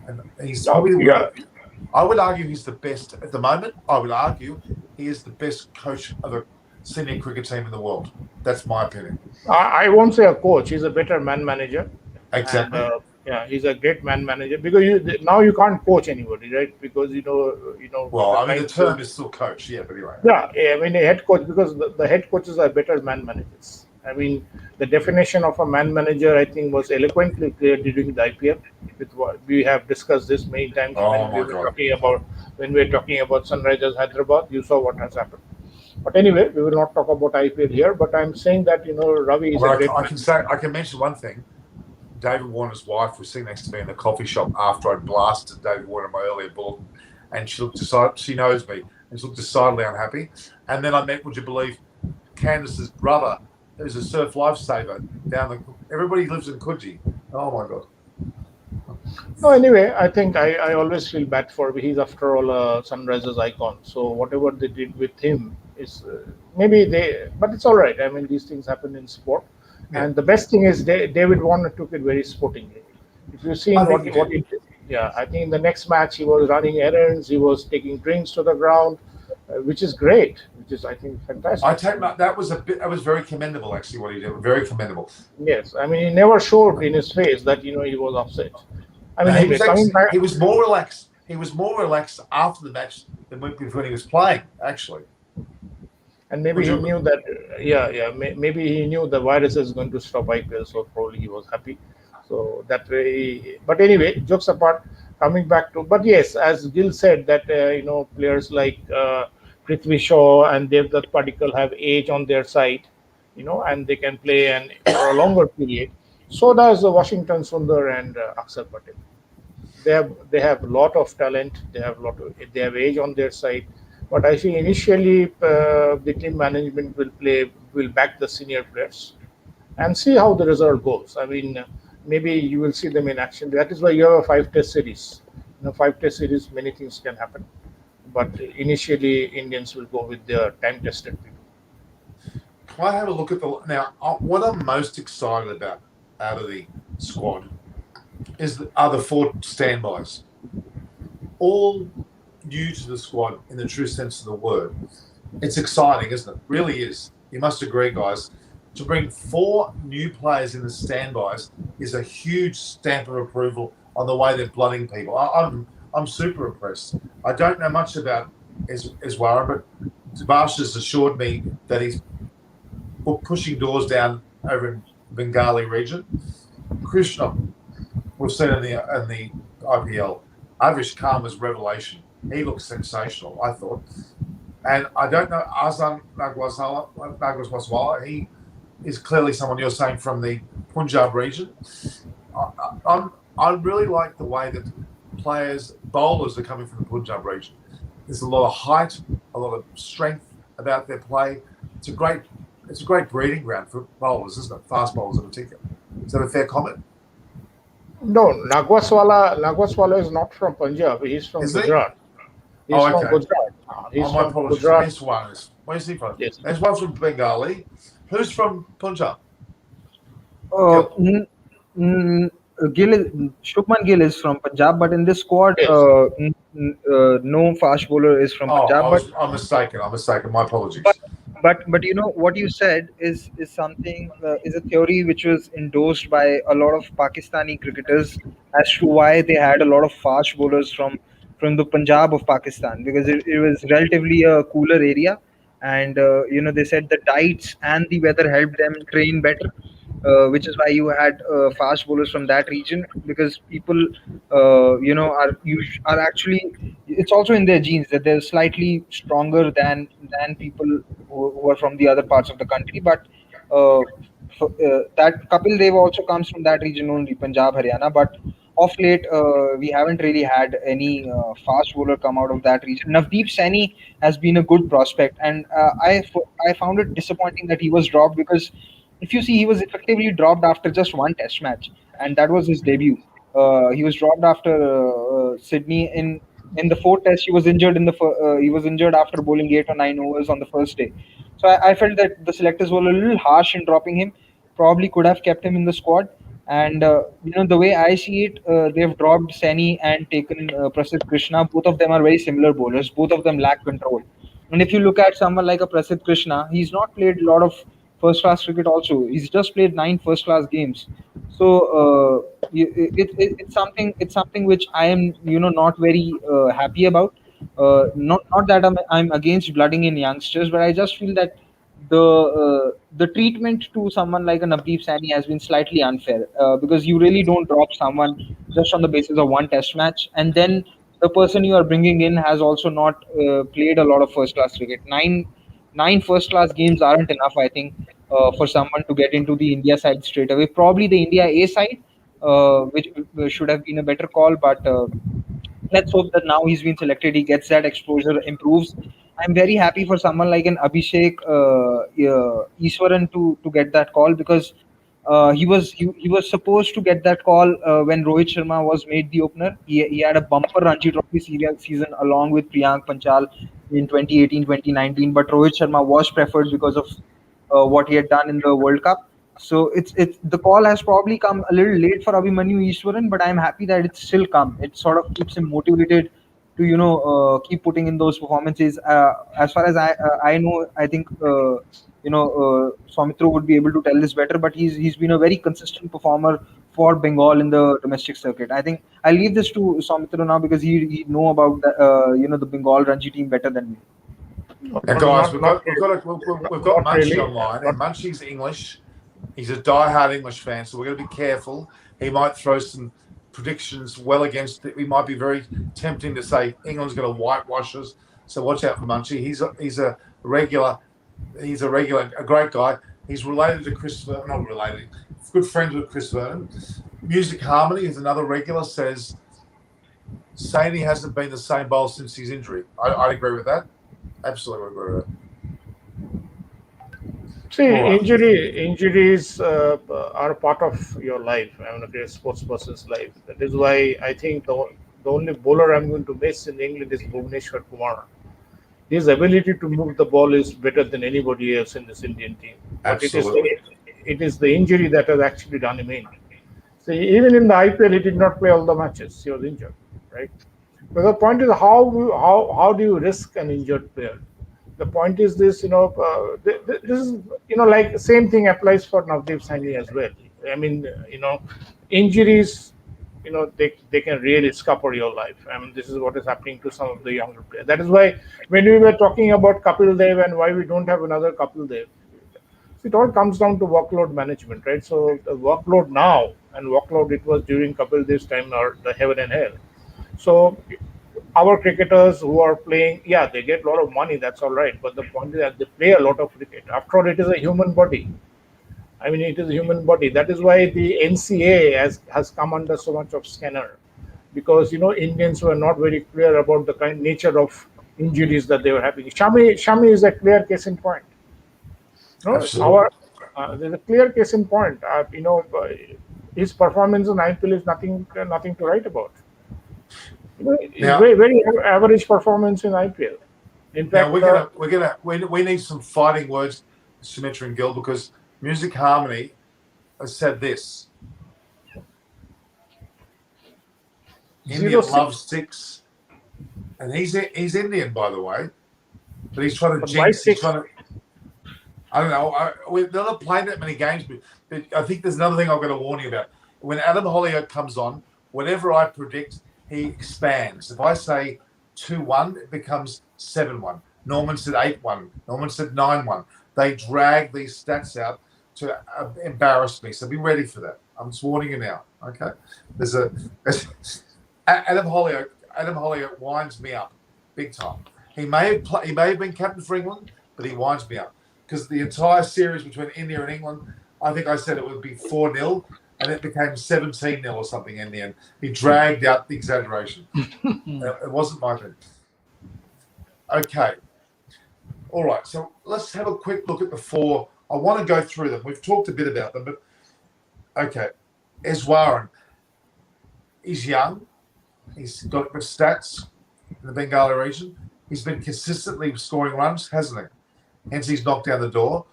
S1: And he's, I would argue he's the best at the moment. I would argue he is the best coach of a senior cricket team in the world. That's my opinion.
S2: I won't say a coach. He's a better man manager.
S1: Exactly.
S2: And, he's a great man manager because now you can't coach anybody, right? Because you know.
S1: Well, the term is still coach, yeah. But anyway.
S2: Yeah, I mean a head coach, because the head coaches are better man managers. I mean, the definition of a man manager, I think, was eloquently clear during the IPL. With what we have discussed this many times when we were talking about Sunrisers Hyderabad. You saw what has happened. But anyway, we will not talk about IPL here. But I'm saying that Ravi is a great.
S1: I can mention one thing. David Warner's wife was sitting next to me in the coffee shop after I blasted David Warner in my earlier bulletin, and she knows me, and she looked decidedly unhappy. And then I met, would you believe, Candace's brother, who's a surf lifesaver everybody lives in Coogee. Oh my God.
S2: No, anyway, I think I always feel bad for him. He's after all a Sunrisers icon. So whatever they did with him is but it's all right. I mean, these things happen in sport. Yeah. And the best thing is David Warner took it very sportingly. If you've seen what he did, I think in the next match he was running errands, he was taking drinks to the ground, which is great, which is, I think, fantastic.
S1: That was very commendable, actually, what he did. Very commendable.
S2: Yes, I mean, he never showed in his face that he was upset. I mean,
S1: he was more relaxed. He was more relaxed after the match than when he was playing, actually.
S2: And maybe he knew that, maybe he knew the virus is going to stop IPL, so probably he was happy. So that way, but anyway, jokes apart, coming back to, but yes, as Gil said, that, players like Prithvi Shaw and Devdutt Padikkal have age on their side, and they can play for a longer period. So does Washington Sundar and Akshar Patel. They have a lot of talent. They have age on their side. But I think initially the team management will back the senior players and see how the result goes. I mean, maybe you will see them in action. That is why you have a 5-test series. In a 5-test series, many things can happen. But initially, Indians will go with their time-tested people.
S1: Can I have a look at now? What I'm most excited about out of the squad are the 4 standbys. All new to the squad in the true sense of the word. It's exciting, isn't it? Really is. You must agree, guys. To bring 4 new players in the standbys is a huge stamp of approval on the way they're blooding people. I'm super impressed. I don't know much about Iswara, but Debash has assured me that he's pushing doors down over in Bengali region. Krishna, we've seen in the IPL. Avish Khan was revelation. He looks sensational, I thought. And I don't know, Azan Nagwaswala, he is clearly someone you're saying from the Punjab region. I really like the way that bowlers are coming from the Punjab region. There's a lot of height, a lot of strength about their play. It's a great breeding ground for bowlers, isn't it? Fast bowlers in particular. Is that a fair comment?
S2: No, Nagwaswala is not from Punjab. He's from Gujarat. He's from Gujarat. He's from Gujarat.
S1: Where's he from?
S2: Yes.
S1: There's one from Bengali. Who's from Punjab?
S3: Shubman Gill is from Punjab, but in this squad, yes. No fast bowler is from Punjab.
S1: I'm mistaken. My apologies.
S3: But what you said is something is a theory which was endorsed by a lot of Pakistani cricketers as to why they had a lot of fast bowlers from the Punjab of Pakistan, because it was relatively a cooler area, and they said the diets and the weather helped them train better. Which is why you had fast bowlers from that region, because people, are actually, it's also in their genes that they're slightly stronger than people who are from the other parts of the country. But that Kapil Dev also comes from that region only, Punjab, Haryana. But of late, we haven't really had any fast bowler come out of that region. Navdeep Sani has been a good prospect, and I found it disappointing that he was dropped, because if you see, he was effectively dropped after just one Test match, and that was his debut. He was dropped after Sydney in the fourth Test. He was injured after bowling 8 or 9 overs on the first day. So I felt that the selectors were a little harsh in dropping him. Probably could have kept him in the squad. And the way I see it, they've dropped Sani and taken Prasidh Krishna. Both of them are very similar bowlers. Both of them lack control. And if you look at someone like a Prasidh Krishna, he's not played a lot of first class cricket. Also, he's just played 9 first class games. So it's something which I am not very happy about. Not that I'm against blooding in youngsters, but I just feel that the treatment to someone like a Navdeep Sani has been slightly unfair, because you really don't drop someone just on the basis of one Test match, and then the person you are bringing in has also not played a lot of first class cricket. Nine first class games aren't enough, I think, for someone to get into the India side straight away. Probably the India A side, which should have been a better call, but let's hope that now he's been selected, he gets that exposure, improves. I'm very happy for someone like an Abhishek Iswaran to get that call, because he was supposed to get that call when Rohit Sharma was made the opener. He had a bumper Ranji Trophy season along with Priyank Panchal in 2018, 2019, but Rohit Sharma was preferred because of what he had done in the World Cup. So it's the call has probably come a little late for Abhimanyu Easwaran, but I'm happy that it's still come. It sort of keeps him motivated to keep putting in those performances. As far as I know, I think Soumitra would be able to tell this better, but he's been a very consistent performer for Bengal in the domestic circuit. I think I'll leave this to Soumitra now, because he know about the Bengal Ranji team better than me.
S1: Now, guys, we've got Munchie online, and Munchie's English. He's a die-hard English fan, so we're going to be careful. He might throw some predictions well against it. We might be very tempting to say England's going to whitewash us. So watch out for Munchie. He's a regular. He's a great guy. He's related to Chris Vernon. Not related. Good friends with Chris Vernon. Music Harmony is another regular. Says Saini hasn't been the same bowler since his injury. I'd agree with that. Absolutely agree with that.
S2: See, injuries are a part of your life. I mean, a sports person's life. That is why I think the only bowler I'm going to miss in England is Bhuvaneshwar Kumar. His ability to move the ball is better than anybody else in this Indian team. But it is the injury that has actually done him in. So even in the IPL, he did not play all the matches. He was injured, right? But the point is, how do you risk an injured player? The point is this, this is, like same thing applies for Navdeep Sani as well. I mean, injuries, they can really scupper your life. I mean, this is what is happening to some of the younger players. That is why when we were talking about Kapil Dev and why we don't have another Kapil Dev, it all comes down to workload management, right? So the workload now and workload it was during Kapil Dev's time are the heaven and hell. So our cricketers who are playing, they get a lot of money, that's all right. But the point is that they play a lot of cricket. After all, it is a human body. I mean, it is a human body. That is why the NCA has come under so much of scanner. Because, Indians were not very clear about the nature of injuries that they were having. Shami is a clear case in point. There's a clear case in point. His performance in IPL is nothing to write about. Very average performance in IPL. In fact,
S1: we need some fighting words, Sumitra and Gil, because Music Harmony has said this: India loves 6, and he's Indian, by the way, but he's trying to jinx. I don't know. They're not playing that many games, but I think there's another thing I've got to warn you about. When Adam Hollioake comes on, whatever I predict, he expands. If I say 2-1, it becomes 7-1. Norman said 8-1. Norman said 9-1. They drag these stats out to embarrass me. So be ready for that. I'm just warning you now. Okay. Adam Hollioake winds me up big time. He may have been captain for England, but he winds me up because the entire series between India and England, I think I said it would be 4-0. and it became 17-0 or something in the end. He dragged out the exaggeration. It wasn't my thing. Okay. All right. So let's have a quick look at the four. I want to go through them. We've talked a bit about them, but okay. Iswaran. He's young. He's got good stats in the Bengali region. He's been consistently scoring runs, hasn't he? Hence, he's knocked down the door.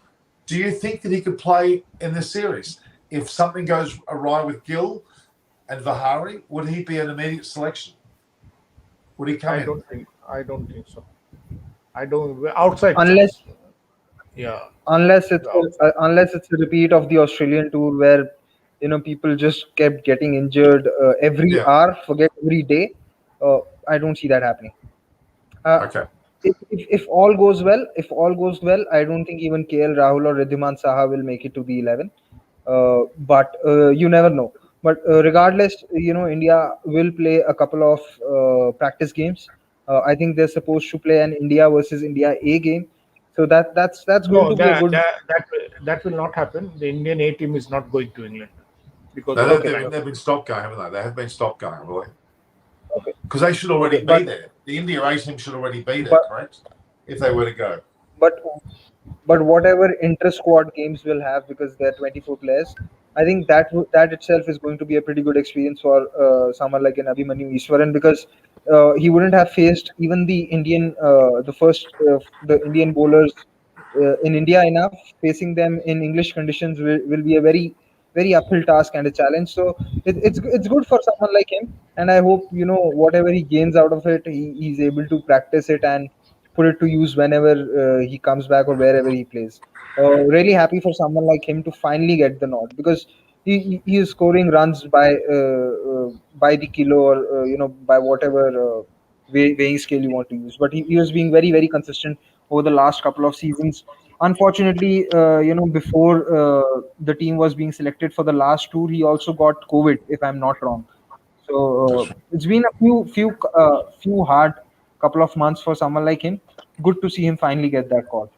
S1: Do you think that he could play in this series? If something goes awry with Gill and Vihari, would he be an immediate selection? Would he come in?
S2: I don't think so. I don't outside
S3: Unless
S2: chance. Yeah.
S3: unless it's a repeat of the Australian tour where people just kept getting injured every
S1: Yeah.
S3: hour, forget every day. I don't see that happening.
S1: Okay.
S3: If all goes well, I don't think even KL Rahul or Riddhiman Saha will make it to the 11. But you never know. But regardless, India will play a couple of practice games. I think they're supposed to play an India versus India A game. So that's going
S2: No,
S3: to be a good.
S2: that will not happen. The Indian A team is not going to England because
S1: No,
S2: of
S1: they've been stopped going, haven't they? They have been stopped going, haven't they?
S3: Okay.
S1: Because they should already
S3: Okay,
S1: be there. The India A team should already be there,
S3: But-
S1: correct? If they were to go.
S3: But whatever inter-squad games we'll have, because there are 24 players, I think that itself is going to be a pretty good experience for someone like an Abhimanyu Easwaran, because he wouldn't have faced even the Indian bowlers in India enough. Facing them in English conditions will be a very very uphill task and a challenge. So it's good for someone like him, and I hope whatever he gains out of it, he's able to practice it and put it to use whenever he comes back or wherever he plays. Really happy for someone like him to finally get the nod, because he is scoring runs by the kilo, or by whatever weighing scale you want to use. But he was being very very consistent over the last couple of seasons. Unfortunately, before the team was being selected for the last tour, he also got COVID, if I'm not wrong. So it's been a few hard couple of months for someone like him. Good to see him finally get that call.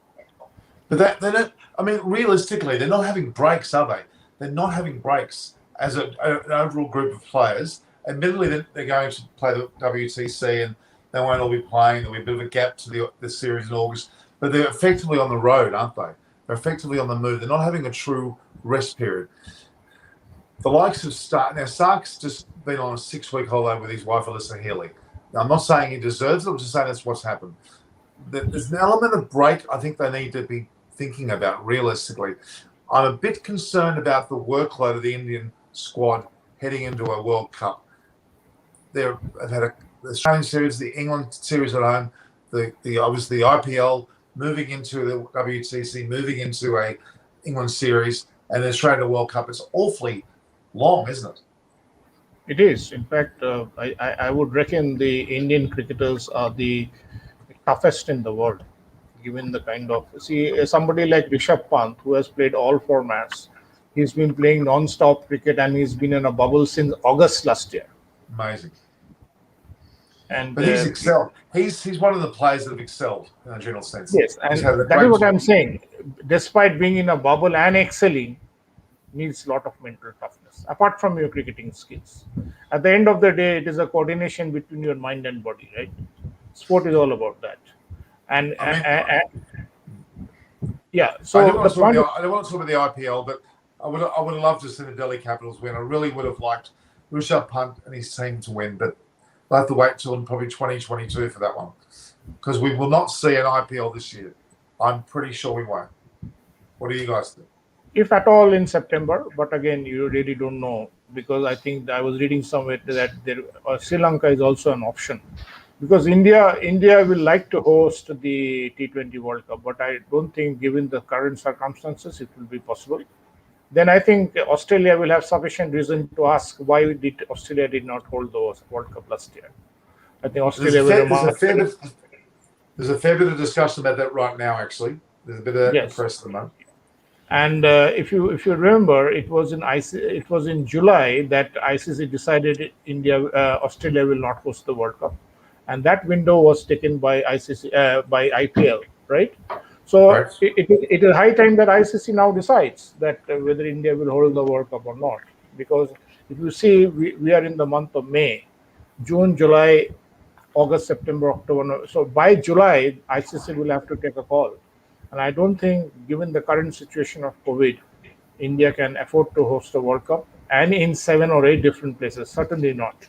S1: But they don't. I mean, realistically, they're not having breaks, are they? They're not having breaks as an overall group of players. Admittedly, they're going to play the WTC, and they won't all be playing. There'll be a bit of a gap to the series in August. But they're effectively on the road, aren't they? They're effectively on the move. They're not having a true rest period. The likes of Stark. Now, Stark's just been on a 6-week holiday with his wife, Alyssa Healy. Now, I'm not saying he deserves it. I'm just saying that's what's happened. There's an element of break I think they need to be thinking about realistically. I'm a bit concerned about the workload of the Indian squad heading into a World Cup. They've had the Australian series, the England series at home, the obviously the IPL, moving into the WTC, moving into a England series, and the Australian World Cup. It's awfully long, isn't it?
S2: It is. In fact, I would reckon the Indian cricketers are the toughest in the world, given the kind of somebody like Rishabh Pant, who has played all formats. He's been playing non-stop cricket, and he's been in a bubble since August last year.
S1: Amazing.
S2: And
S1: But he's excelled. He's one of the players that have excelled in a general sense.
S2: yes, and that is what I'm saying. Despite being in a bubble and excelling, needs a lot of mental toughness, apart from your cricketing skills. At the end of the day, it is a coordination between your mind and body, right? Sport is all about that. And yeah, so
S1: I don't want to talk about the IPL, but I would have loved to see the Delhi Capitals win. I really would have liked Rishabh Pant and his team to win, but we'll have to wait till probably 2022 for that one, because we will not see an IPL this year. I'm pretty sure we won't. What do you guys think?
S2: If at all in September, but again, you really don't know, because I think I was reading somewhere that Sri Lanka is also an option, because India will like to host the T20 World Cup, but I don't think, given the current circumstances, it will be possible. Then I think Australia will have sufficient reason to ask why Australia did not hold the World Cup last year. I think Australia
S1: there's a fair bit of discussion about that right now. Actually, there's a bit of that press at the moment.
S2: And if you remember, it was in July that ICC decided Australia will not host the World Cup, and that window was taken by by IPL, right? So
S1: Right.
S2: It is high time that ICC now decides that whether India will hold the World Cup or not. because if you see, we are in the month of May, June, July, August, September, October. So by July, ICC will have to take a call. And I don't think, given the current situation of COVID, India can afford to host a World Cup and in 7 or 8 different places. Certainly not.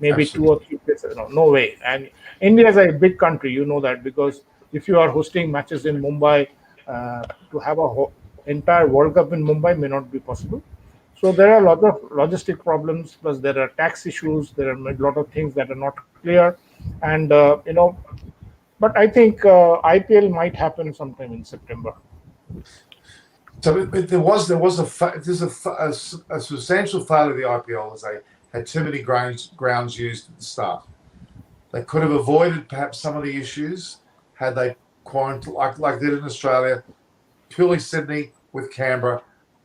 S2: Maybe
S1: Absolutely.
S2: 2 or 3 places. No way. And India is a big country, you know that, because if you are hosting matches in Mumbai, to have a entire World Cup in Mumbai may not be possible. So there are a lot of logistic problems. Plus, there are tax issues. There are a lot of things that are not clear, and But I think IPL might happen sometime in September.
S1: So there was a substantial failure of the IPL as they had too many grounds used at the start. They could have avoided perhaps some of the issues had they quarantined like they did in Australia, purely Sydney with Canberra.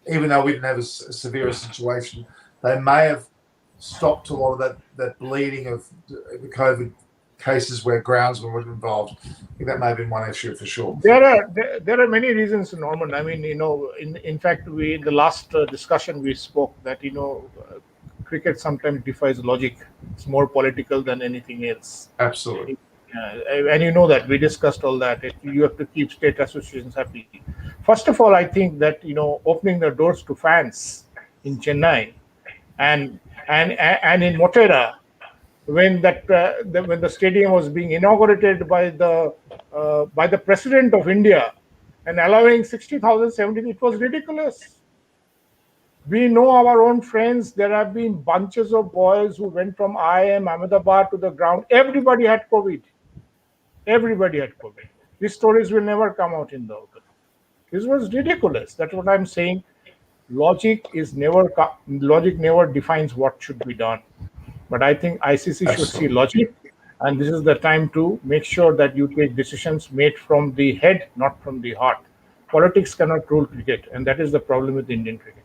S1: Even though we didn't have a severe situation, they may have stopped a lot of that bleeding of the COVID cases where grounds were involved. I think that may have been one issue for sure.
S2: There are many reasons, Norman. I mean, in fact, in the last discussion we spoke that cricket sometimes defies logic. It's more political than anything else.
S1: Absolutely.
S2: And you know that we discussed all that. You have to keep state associations happy. First of all, I think that opening the doors to fans in Chennai and in Motera, when when the stadium was being inaugurated by the president of India and allowing 60,000, 70,000, it was ridiculous. We know our own friends. There have been bunches of boys who went from IIM Ahmedabad to the ground. Everybody had COVID. Everybody had COVID. These stories will never come out in the open. This was ridiculous. That's what I'm saying. Logic never defines what should be done. But I think ICC should see logic, and this is the time to make sure that you take decisions made from the head, not from the heart. Politics cannot rule cricket, and that is the problem with Indian cricket.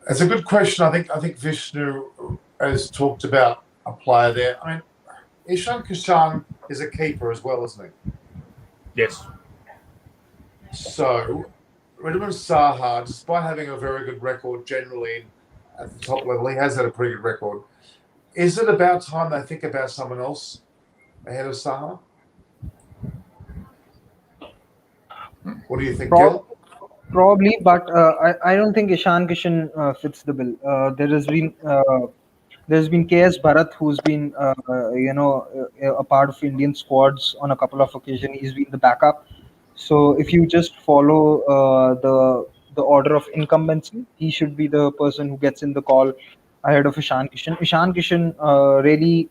S1: That's a good question. I think Vishnu has talked about a player there. I mean, Ishan Kishan is a keeper as well, isn't he?
S2: Yes.
S1: So, Ravindra Jadeja, despite having a very good record generally at the top level, he has had a pretty good record. Is it about time they think about someone else ahead of Saha? What do you think, Gil?
S3: Probably, but I don't think Ishan Kishan fits the bill. There's been KS Bharat, who's been a part of Indian squads on a couple of occasions. He's been the backup. So if you just follow the order of incumbency, he should be the person who gets in the call ahead of Ishan Kishan. Ishan Kishan really,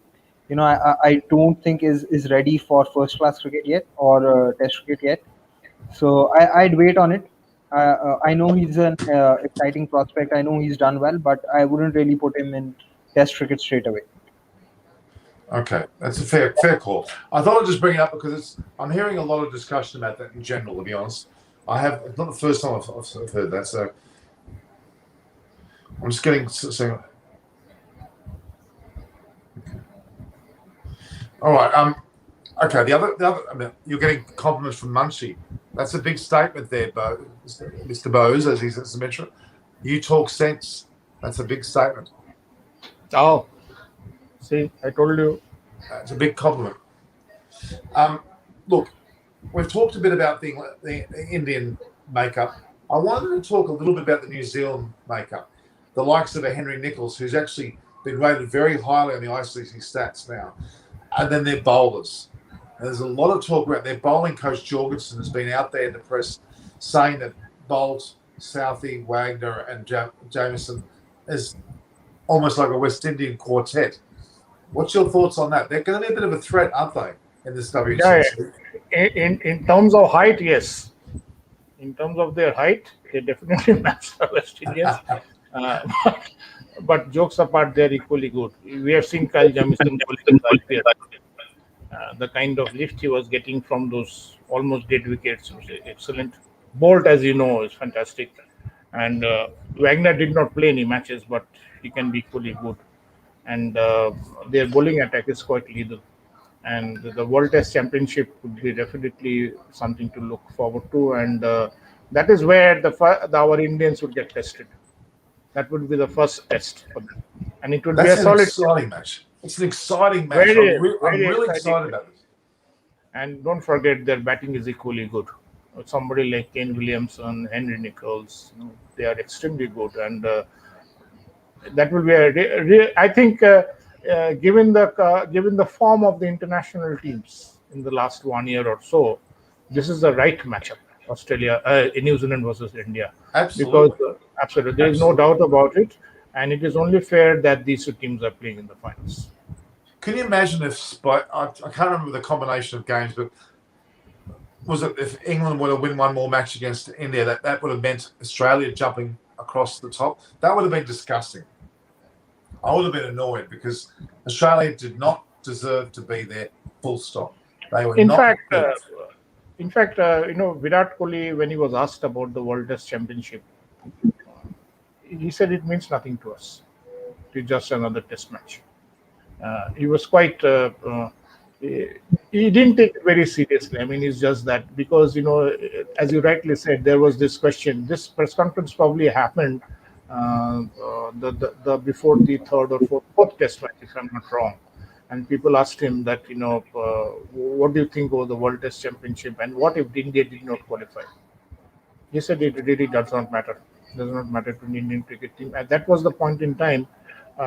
S3: I don't think is ready for first class cricket yet or Test cricket yet. So I'd wait on it. I know he's an exciting prospect. I know he's done well, but I wouldn't really put him in Test cricket straight away.
S1: Okay, that's a fair call. I thought I'd just bring it up because I'm hearing a lot of discussion about that in general. To be honest, it's not the first time I've heard that. So I'm just getting so. Okay. All right. Okay. The other. I mean, you're getting compliments from Munchie. That's a big statement there, Mr. Bose, as he's mentioned. You talk sense. That's a big statement.
S2: Oh. See, I told you.
S1: It's a big compliment. Look, we've talked a bit about the Indian makeup. I wanted to talk a little bit about the New Zealand makeup. The likes of a Henry Nicholls, who's actually been rated very highly on the ICC stats now. And then their bowlers. And there's a lot of talk about their bowling coach, Jorgensen, has been out there in the press saying that Bolt, Southey, Wagner, and Jameson is almost like a West Indian quartet. What's your thoughts on that? They're going to be a bit of a threat, aren't they, in this WTC?
S2: Yeah. In terms of height, yes. In terms of their height, they definitely match the West Indians. But jokes apart, they're equally good. We have seen Kyle Jamieson the kind of lift he was getting from those almost dead wickets was excellent. Bolt, as you know, is fantastic. And Wagner did not play any matches, but he can be equally good. And their bowling attack is quite lethal. And the World Test Championship would be definitely something to look forward to. And that is where our Indians would get tested. That would be the first test for them, and it would be
S1: That's
S2: a
S1: an
S2: solid,
S1: exciting match. It's an exciting match.
S2: very
S1: I'm
S2: very
S1: really
S2: exciting.
S1: excited about this.
S2: And don't forget, their batting is equally good. Somebody like Kane Williamson, Henry Nichols, they are extremely good, and that will be I think, given the form of the international teams in the last 1 year or so, this is the right matchup. Australia, New Zealand versus India, because
S1: Absolutely.
S2: absolutely there is no
S1: Absolutely.
S2: doubt about it, and it is only fair that these two teams are playing in the finals.
S1: Can you imagine if I can't remember the combination of games, but was it if England were to win one more match against India, that would have meant Australia jumping across the top? That would have been disgusting. I would have been annoyed because Australia did not deserve to be there. Full stop. They were
S2: In
S1: not
S2: fact,
S1: built.
S2: Virat Kohli, when he was asked about the World Test Championship, he said it means nothing to us. It's just another Test match. He was quite. He didn't take it very seriously. I mean, it's just that because as you rightly said, there was this question. This press conference probably happened the before the third or fourth Test match, if I'm not wrong. And people asked him that, what do you think of the World Test Championship, and what if India did not qualify? He said it really does not matter. Does not matter to the Indian cricket team. And that was the point in time.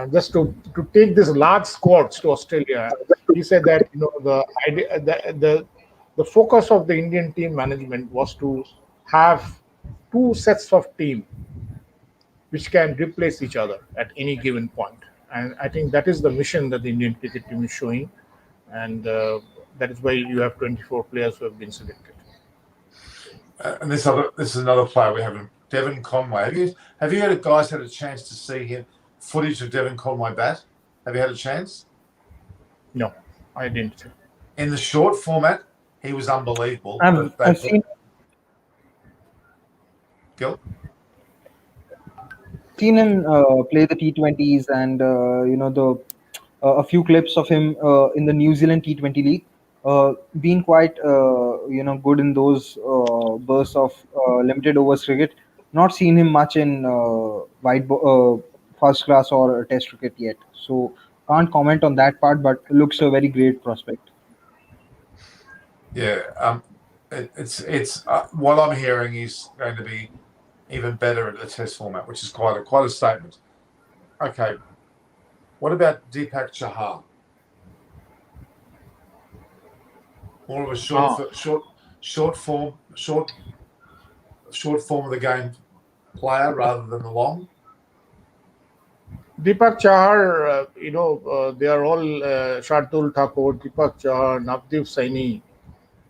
S2: Just to take this large squads to Australia, he said that the idea, the focus of the Indian team management was to have two sets of team which can replace each other at any given point. And I think that is the mission that the Indian cricket team is showing, and that is why you have 24 players who have been selected.
S1: And this is another player we have, Devin Conway. Have you guys had a chance to see him footage of Devin Conway bat? Have you had a chance?
S2: No, I didn't.
S1: In the short format, he was unbelievable.
S3: I've seen.
S1: Gil?
S3: Seen him play the T20s, and the a few clips of him in the New Zealand T20 league, being quite good in those bursts of limited overs cricket. Not seen him much in first class or Test cricket yet, so can't comment on that part. But looks a very great prospect.
S1: Yeah, it's what I'm hearing is going to be even better at the Test format, which is quite a statement. Okay, what about Deepak Chahar? More of a short form of the game player rather than the long.
S2: Deepak Chahar, they are all Shardul Thakur, Deepak Chahar, Navdeep Sani.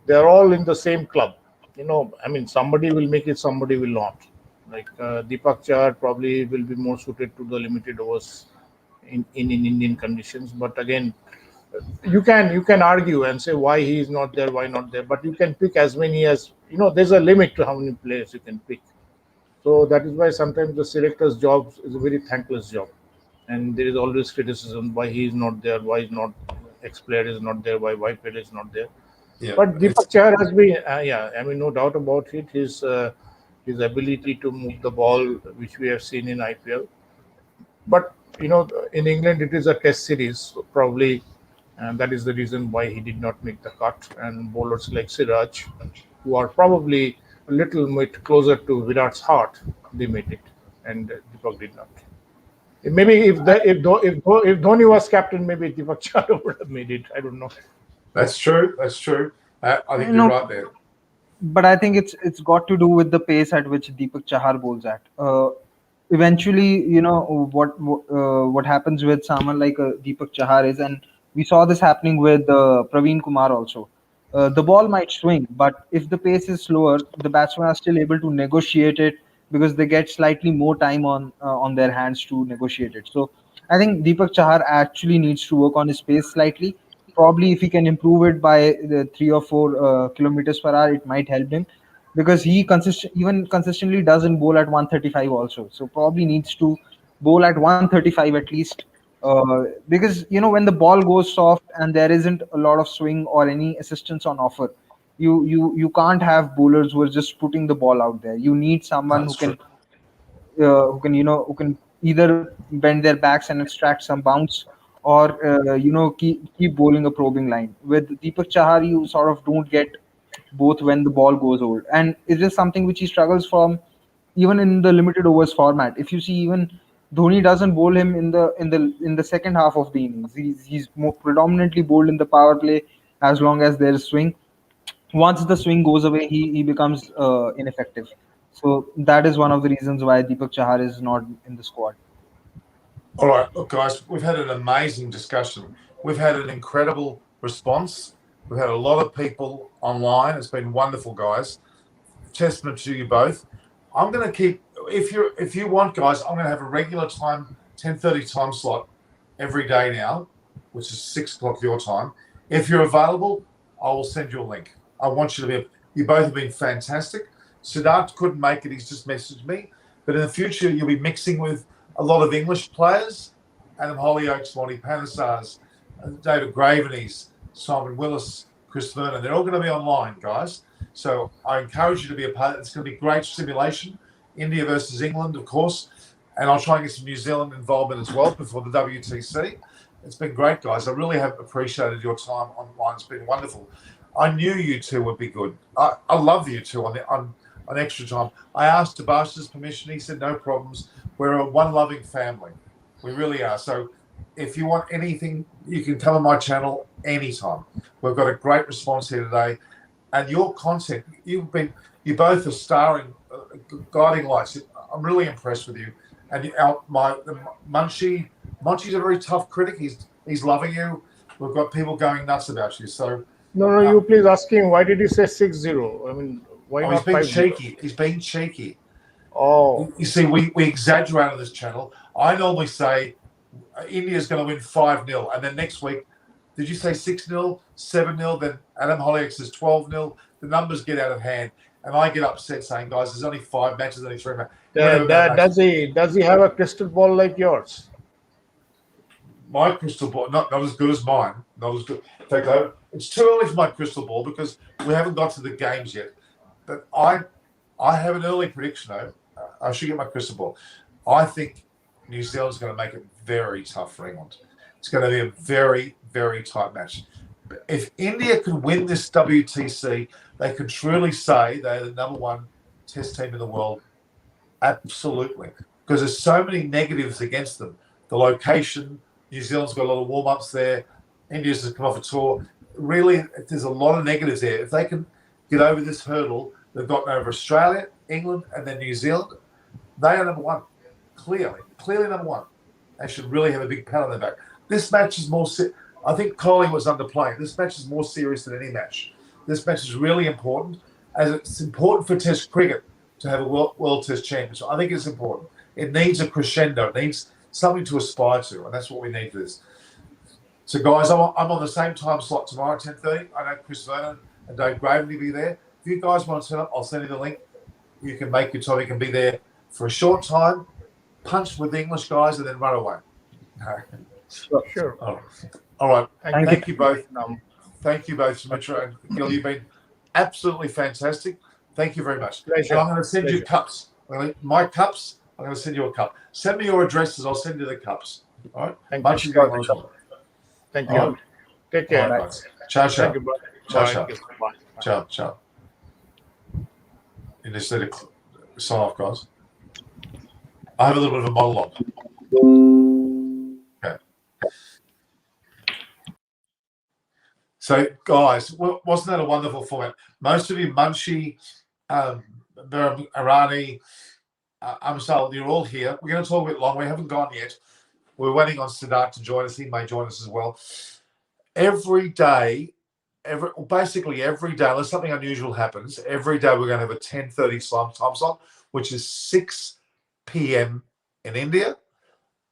S2: They are all in the same club. I mean, somebody will make it, somebody will not. Like Deepak Chahar probably will be more suited to the limited overs in Indian conditions. But again, you can argue and say why he is not there, why not there. But you can pick as many as there's a limit to how many players you can pick. So that is why sometimes the selector's job is a very thankless job, and there is always criticism why he is not there, why is not X player is not there, why Y player is not there.
S1: Yeah,
S2: but Deepak Chahar has been, I mean, no doubt about it. His ability to move the ball, which we have seen in IPL. But in England, it is a Test series, so probably, and that is the reason why he did not make the cut. And bowlers like Siraj, who are probably a little bit closer to Virat's heart, they made it, and Deepak did not. Maybe if Dhoni was captain, maybe Deepak Chahar would have made it. I don't know.
S1: That's true. I think you're right there.
S3: But I think it's got to do with the pace at which Deepak Chahar bowls at. Eventually, what happens with someone like Deepak Chahar is, and we saw this happening with Praveen Kumar also. The ball might swing, but if the pace is slower, the batsmen are still able to negotiate it because they get slightly more time on their hands to negotiate it. So I think Deepak Chahar actually needs to work on his pace slightly. Probably if he can improve it by the 3 or 4 kilometers per hour, it might help him, because he consistently doesn't bowl at 135 also. So probably needs to bowl at 135 at least, because when the ball goes soft and there isn't a lot of swing or any assistance on offer, you can't have bowlers who are just putting the ball out there. You need someone
S1: That's true.
S3: who can either bend their backs and extract some bounce, or keep bowling a probing line. With Deepak Chahar, you sort of don't get both when the ball goes old, and it is something which he struggles from even in the limited overs format. If you see, even Dhoni doesn't bowl him in the second half of the innings. He's more predominantly bowled in the power play as long as there is swing. Once the swing goes away, he becomes ineffective. So that is one of the reasons why Deepak Chahar is not in the squad.
S1: All right, look, guys, we've had an amazing discussion. We've had an incredible response. We've had a lot of people online. It's been wonderful, guys. Testament to you both. I'm going to keep, if you want, guys, I'm going to have a regular time, 10:30 time slot every day now, which is 6 o'clock your time. If you're available, I will send you a link. I want you to be. You both have been fantastic. Siddharth couldn't make it. He's just messaged me. But in the future, you'll be mixing with a lot of English players, Adam Hollyoaks, Monty Panesars, David Graveney's, Simon Willis, Chris Vernon. They're all going to be online, guys. So I encourage you to be a part. It's going to be great simulation. India versus England, of course. And I'll try and get some New Zealand involvement as well before the WTC. It's been great, guys. I really have appreciated your time online. It's been wonderful. I knew you two would be good. I love you two on extra time. I asked Tabash's permission. He said no problems. We're a one loving family. We really are. So if you want anything, you can come on my channel anytime. We've got a great response here today. And your content, you both are starring, guiding lights. I'm really impressed with you. And Munchie's a very tough critic. He's loving you. We've got people going nuts about you. So
S2: No, you please ask him, why did he say 6-0? I mean, why not 5-0?
S1: He's being cheeky. He's being cheeky.
S2: Oh.
S1: You see, we exaggerate on this channel. I normally say India's going to win 5-0. And then next week, did you say 6-0, 7-0? Then Adam Hollyoaks says 12-0. The numbers get out of hand. And I get upset saying, guys, there's only 5 matches, only 3 matches.
S2: Does he have a crystal ball like yours?
S1: My crystal ball, not as good as mine. Not as good. In fact, it's too early for my crystal ball because we haven't got to the games yet. But I have an early prediction, though. I should get my crystal ball. I think New Zealand's going to make it very tough for England. It's going to be a very, very tight match. If India can win this WTC, they can truly say they're the number 1 test team in the world. Absolutely. Because there's so many negatives against them. The location, New Zealand's got a lot of warm-ups there. India's just come off a tour. Really, there's a lot of negatives there. If they can get over this hurdle, they've gotten over Australia, England, and then New Zealand. They are number 1. Clearly number 1. They should really have a big pat on their back. This match is more... I think Kohli was underplaying. This match is more serious than any match. This match is really important, as it's important for Test cricket to have a World Test Championship. I think it's important. It needs a crescendo. It needs something to aspire to, and that's what we need for this. So, guys, I'm on the same time slot tomorrow at 10:30. I know Chris Vernon and Dave Graveney will be there. If you guys want to turn up, I'll send you the link. You can make your time. You can be there for a short time, punch with the English guys, and then run away.
S2: Sure.
S1: All right. Thank you both. Thank you both, Sumitra and Gil. You've been absolutely fantastic. Thank you very much.
S2: Pleasure.
S1: And I'm going to send you cups. My cups, I'm going to send you a cup. Send me your addresses. I'll send you the cups. All right?
S2: Thank you. Thank you.
S1: Right.
S2: Take care.
S1: All right, ciao, ciao.
S2: Thank you. Bye.
S1: Ciao,
S2: Bye.
S1: ciao.
S2: Bye.
S1: Ciao, ciao. You just need to sign off, guys. I have a little bit of a monologue. Okay. So, guys, wasn't that a wonderful format? Most of you, Munchie, Arani, Amsal, you're all here. We're going to talk a bit long. We haven't gone yet. We're waiting on Siddharth to join us. He may join us as well. Every day, basically every day, unless something unusual happens, every day we're going to have a 10:30 time slot, which is 6 p.m. in India,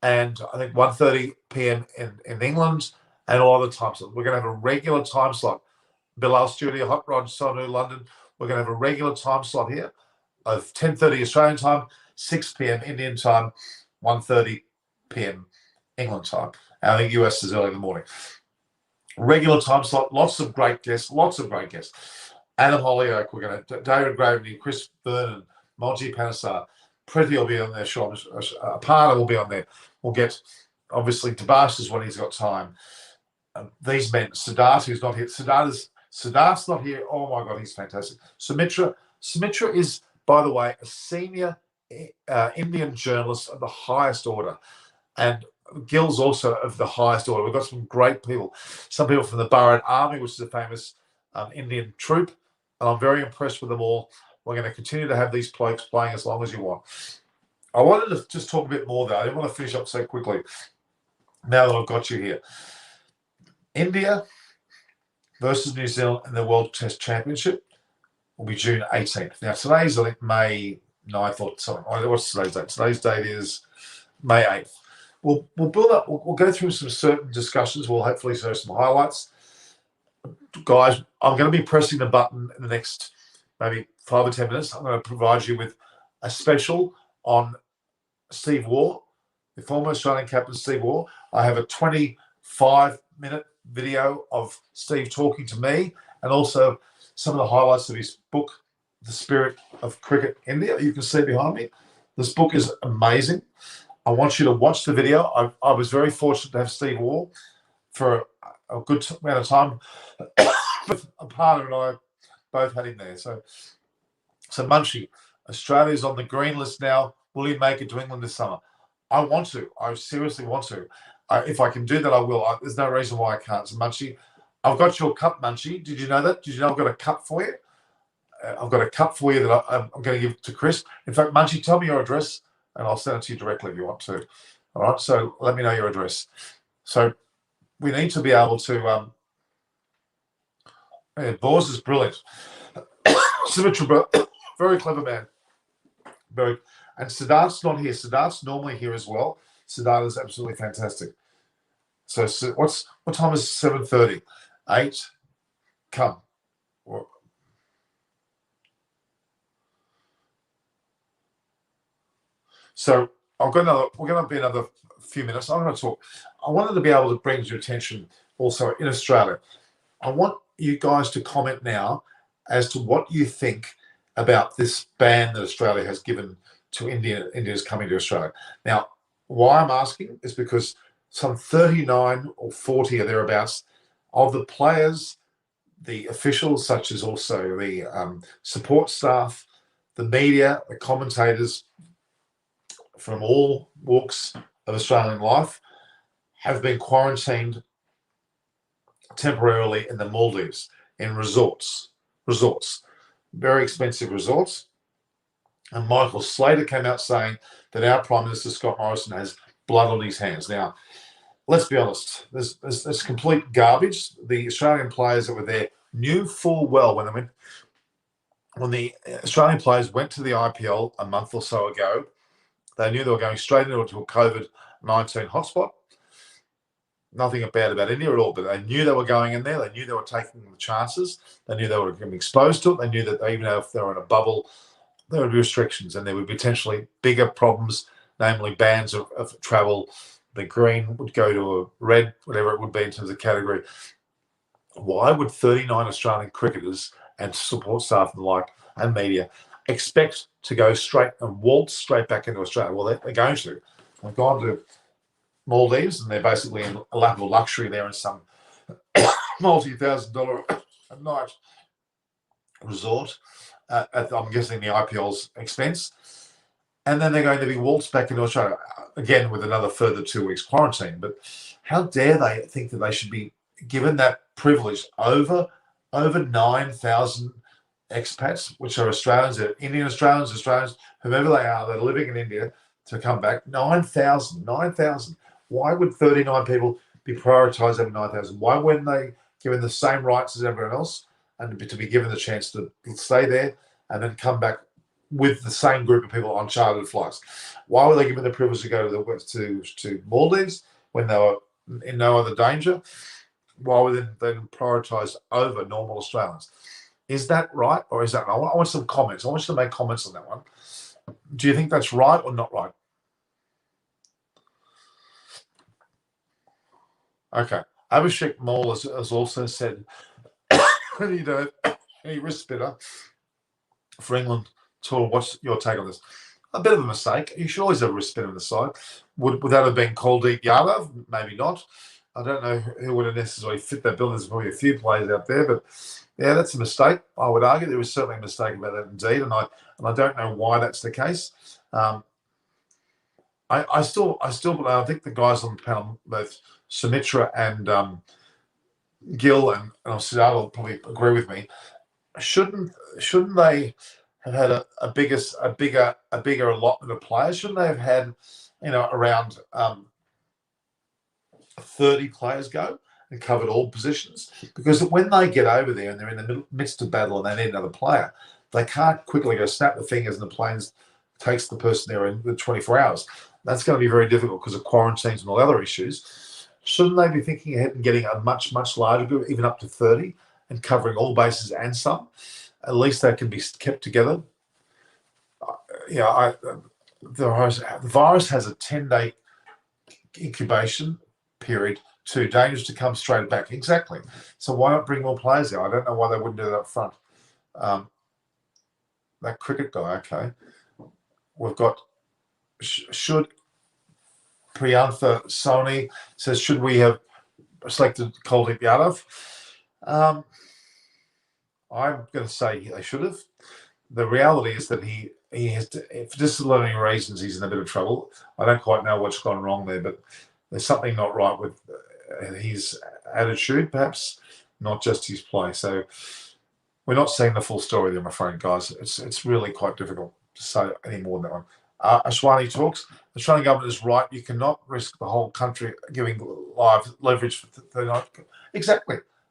S1: and I think 1:30 p.m. in England, and all other time slots. We're going to have a regular time slot. Bilal Studio, Hot Rod, Sonu, London. We're going to have a regular time slot here of 10:30 Australian time, 6 p.m. Indian time, 1:30 p.m. England time. And I think US is early in the morning. Regular time slot, lots of great guests. Adam Hollyoaks, we're going to David Graveney, Chris Vernon, Monty Panesar, Pretty will be on there. Sure, Parter will be on there. We'll get obviously Tabash's when he's got time. These men, Siddharth, who's not here. Siddharth's not here. Oh my God, he's fantastic. Sumitra is, by the way, a senior Indian journalist of the highest order, and Gil's also of the highest order. We've got some great people. Some people from the Bharat Army, which is a famous Indian troop, and I'm very impressed with them all. We're going to continue to have these blokes playing as long as you want. I wanted to just talk a bit more, though. I didn't want to finish up so quickly. Now that I've got you here. India versus New Zealand in the World Test Championship will be June 18th. Now, today's, I think, May 9th or something. What's today's date? Today's date is May 8th. We'll build up. We'll go through some certain discussions. We'll hopefully show some highlights. Guys, I'm going to be pressing the button in the next maybe 5 or 10 minutes. I'm going to provide you with a special on Steve Waugh, the former Australian captain Steve Waugh. I have a 25-minute video of Steve talking to me, and also some of the highlights of his book, The Spirit of Cricket India. You can see behind me. This book is amazing. I want you to watch the video. I was very fortunate to have Steve Waugh for a good amount of time. A partner and I both had him there. So Munchie, Australia's on the green list now. Will he make it to England this summer? I want to. I seriously want to. If I can do that, I will. There's no reason why I can't. So Munchie, I've got your cup, Munchie. Did you know that? Did you know I've got a cup for you? I've got a cup for you that I'm going to give to Chris. In fact, Munchie, tell me your address, and I'll send it to you directly if you want to. All right, so let me know your address. So we need to be able to Boaz is brilliant. Sumitra, very clever man. And Siddharth's not here. Siddharth's normally here as well. Siddharth is absolutely fantastic. So what time is 7:30? 8? Come. So we're going to be another few minutes. I'm going to talk. I wanted to be able to bring to your attention also in Australia. I want you guys to comment now as to what you think about this ban that Australia has given to India. India's coming to Australia. Now, why I'm asking is because some 39 or 40 or thereabouts of the players, the officials, such as also the support staff, the media, the commentators from all walks of Australian life have been quarantined temporarily in the Maldives in resorts, very expensive resorts. And Michael Slater came out saying that our Prime Minister, Scott Morrison, has blood on his hands. Now, let's be honest, there's complete garbage. The Australian players that were there knew full well when the Australian players went to the IPL a month or so ago, they knew they were going straight into a COVID-19 hotspot. Nothing bad about India at all, but they knew they were going in there. They knew they were taking the chances. They knew they were going to be exposed to it. They knew that even if they were in a bubble, there would be restrictions and there would be potentially bigger problems, namely bans of travel. The green would go to a red, whatever it would be in terms of category. Why would 39 Australian cricketers and support staff and the like and media expect to go straight and waltz straight back into Australia? Well, they're going to. They've gone to Maldives and they're basically in a lap of luxury there in some multi-$1,000 a night resort at, I'm guessing, the IPL's expense. And then they're going to be waltzed back into Australia, again, with another further 2 weeks quarantine. But how dare they think that they should be given that privilege over 9,000 expats, which are Australians, they're Indian Australians, whomever they are, that are living in India, to come back. 9,000. Why would 39 people be prioritised over 9,000? Why weren't they given the same rights as everyone else and to be given the chance to stay there and then come back with the same group of people on chartered flights? Why were they given the privilege to go to Maldives when they were in no other danger? Why were they then prioritised over normal Australians? Is that right or is that not? I want some comments. I want you to make comments on that one. Do you think that's right or not right? Okay. Abhishek Maul has also said any risk bidder for England Tour. What's your take on this? a bit of a mistake. You should always have a spin on the side. Would that have been Kuldeep Yadav? Maybe not. I don't know who would have necessarily fit that bill. There's probably a few players out there, but yeah, that's a mistake. I would argue there was certainly a mistake about that indeed, and I don't know why that's the case. I still I think the guys on the panel, both Sumitra and Gill and Siddharth will probably agree with me. Shouldn't they have had a bigger allotment of players? Shouldn't they have had, around 30 players go and covered all positions? Because when they get over there and they're in the midst of battle and they need another player, they can't quickly go snap the fingers and the planes takes the person there in 24 hours. That's going to be very difficult because of quarantines and all other issues. Shouldn't they be thinking ahead and getting a much, much larger group, even up to 30, and covering all bases and some? At least they can be kept together. The virus has a 10-day incubation period. Too dangerous to come straight back. Exactly. So why not bring more players there? I don't know why they wouldn't do that up front. That cricket guy, okay. We've got should Priyantha Soni says, should we have selected Kuldeep Yadav? I'm going to say they should have. The reality is that he has to, for disciplinary reasons, he's in a bit of trouble. I don't quite know what's gone wrong there, but there's something not right with his attitude, perhaps, not just his play. So we're not seeing the full story there, I'm afraid, guys. It's really quite difficult to say any more than that one. Ashwani talks. The Australian government is right. You cannot risk the whole country giving live leverage for 39.